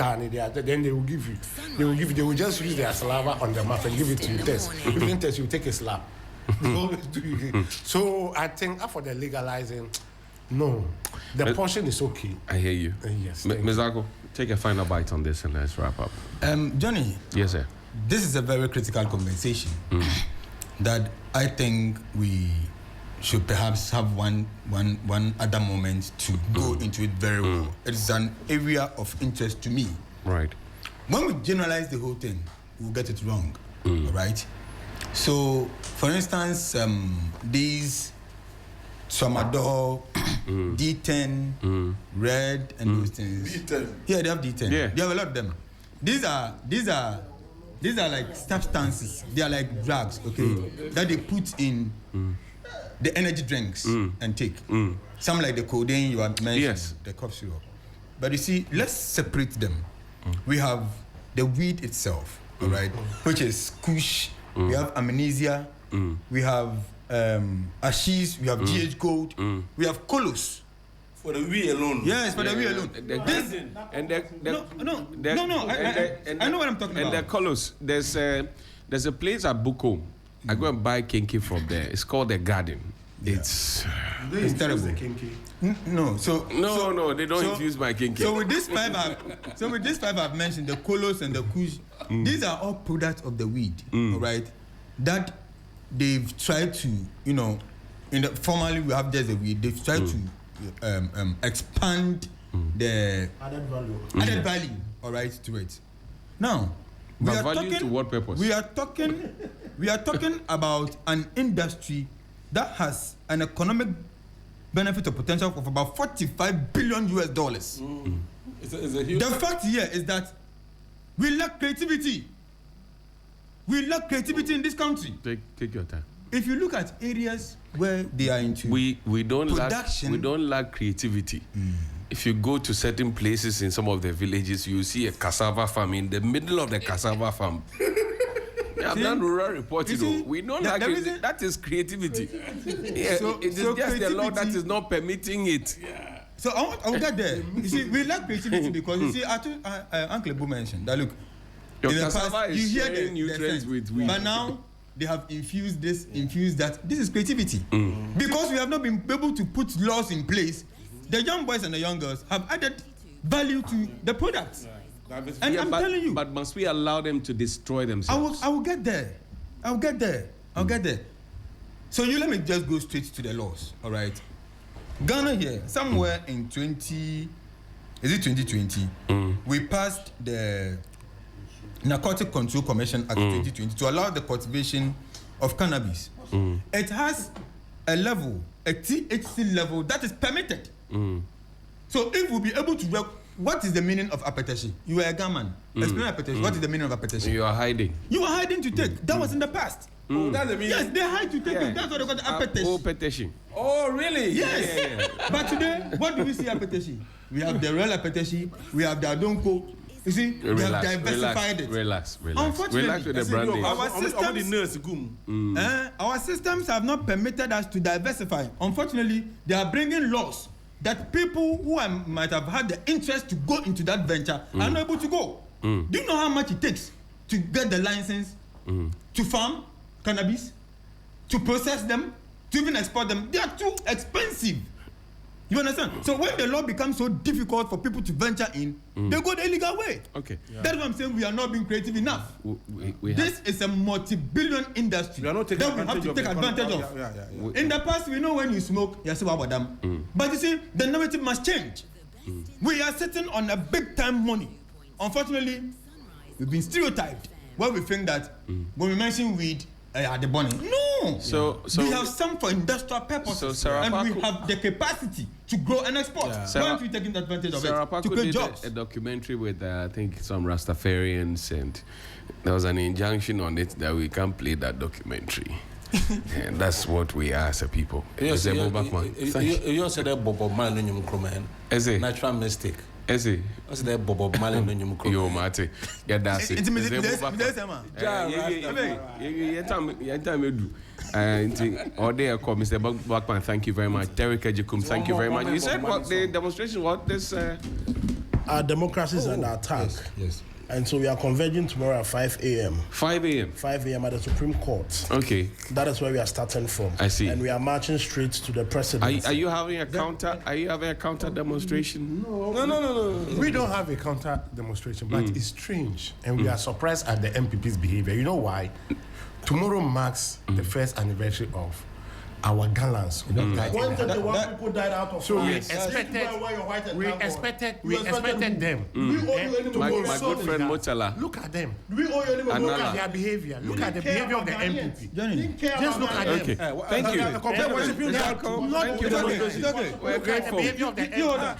then they will give you. They will just use their saliva on the mouth and give it to you test. If you can test, you take a slap. So I think for the legalizing, no. The portion is okay. I hear you. Yes. Ms. Ako, take a final bite on this and let's wrap up. Johnny. Yes, sir. This is a very critical conversation that I think we should perhaps have one other moment to go into it very well. It's an area of interest to me. Right. When we generalize the whole thing, we'll get it wrong. All right. So, for instance, these Tramadol, D10, Red, and those things. D10. Yeah, they have D10. Yeah. They have a lot of them. These are like substances. They are like drugs, okay, that they put in the energy drinks and take. Some like the codeine you have mentioned, the cough syrup. But you see, let's separate them. We have the weed itself, all right, which is kush. We have amnesia. We have ashes. We have GH gold. We have kolos. For the weed alone. Yes, for the weed alone. I know what I'm talking about. And the colors. There's a place at Buko. I go and buy kinky from there. It's called the Garden. It's terrible. The kinky? No, no, they don't infuse my kinky. So with this five, I've mentioned the kolos and the kush. These are all products of the weed, all right? That they've tried to, formally we have just the weed. They've tried to expand the added value, all right, to it. Now, we are talking to what purpose? We are talking about an industry that has an economic benefit or potential of about $45 billion. It's a huge. The fact here is that we lack creativity. We lack creativity in this country. Take your time. If you look at areas where they are into we don't production, lack creativity. If you go to certain places in some of the villages, you see a cassava farm in the middle of the cassava farm. I've done rural reporting. We don't lack it. That is creativity. Yeah, it is just the law that is not permitting it. Yeah. So I will get there. You see, we lack creativity because you see, Uncle Ebu mentioned that look. Your in the cassava past, is you hear sharing nutrients with weed. But now they have infused this, infused that. This is creativity. Because we have not been able to put laws in place, the young boys and the young girls have added value to the products. And I'm telling you. But must we allow them to destroy themselves? I will get there. I'll get there. So you let me just go straight to the laws, all right? Ghana here, somewhere in 2020, we passed the Narcotic Control Commission Act 2020 to allow the cultivation of cannabis. It has a level, a THC level that is permitted. So if we'll be able to work, what is the meaning of appetition? You are a gunman. Explain appetition. What is the meaning of appetition? You are hiding. You are hiding to take. That was in the past. Oh, that's the meaning. Yes, they hide to take it. That's what they call the appetition. Oh, petition. Oh, really? Yes. Yeah. But today, what do we see appetition? We have the real appetition. We have the adonko. You see, we have diversified it. Relax. Unfortunately, relax with the branding. Our systems have not permitted us to diversify. Unfortunately, they are bringing laws that people who might have had the interest to go into that venture are not able to go. Do you know how much it takes to get the license to farm cannabis, to process them, to even export them? They are too expensive. You understand? So when the law becomes so difficult for people to venture in, they go the illegal way. Okay. That's what I'm saying. We are not being creative enough. This is a multi-billion industry that we have to take advantage of. In the past, we know when you smoke, you say, but you see, the narrative must change. We are sitting on a big time money. Unfortunately, we've been stereotyped where we think that when we mention weed, the money. No. So we have some for industrial purposes, and we have the capacity to grow and export. Why aren't we taking advantage of it to create jobs? A documentary with I think some Rastafarians, and there was an injunction on it that we can't play that documentary. And that's what we are as a people. You said that Bobo Man natural mistake. Is it? What's that Bobo Malin? Yo, Mate. Yeah, that's it. All day, Mr. Blackman, thank you very much. Derek Ejikum, thank you very much. You said what the demonstration, what this. Our democracy is under attack. Yes. And so we are converging tomorrow at 5 a.m. 5 a.m. 5 a.m. at the Supreme Court. Okay. That is where we are starting from. I see. And we are marching straight to the president. Are you having a counter? Are you having a counter demonstration? No. We don't have a counter demonstration, but it's strange, and we are surprised at the MPP's behavior. You know why? Tomorrow marks the first anniversary of our gallants who died. 131 people died out of So we fires. expected them. Do we owe you any My money? good friend Motala. Look at them. Do we owe you any money? Look at their behavior. Look at the behavior of the MPP. Just look at Okay. them. Thank you. Compare worshiping God. Thank you. It's okay. We're Look at the grateful. behavior of the You hold MPP. on.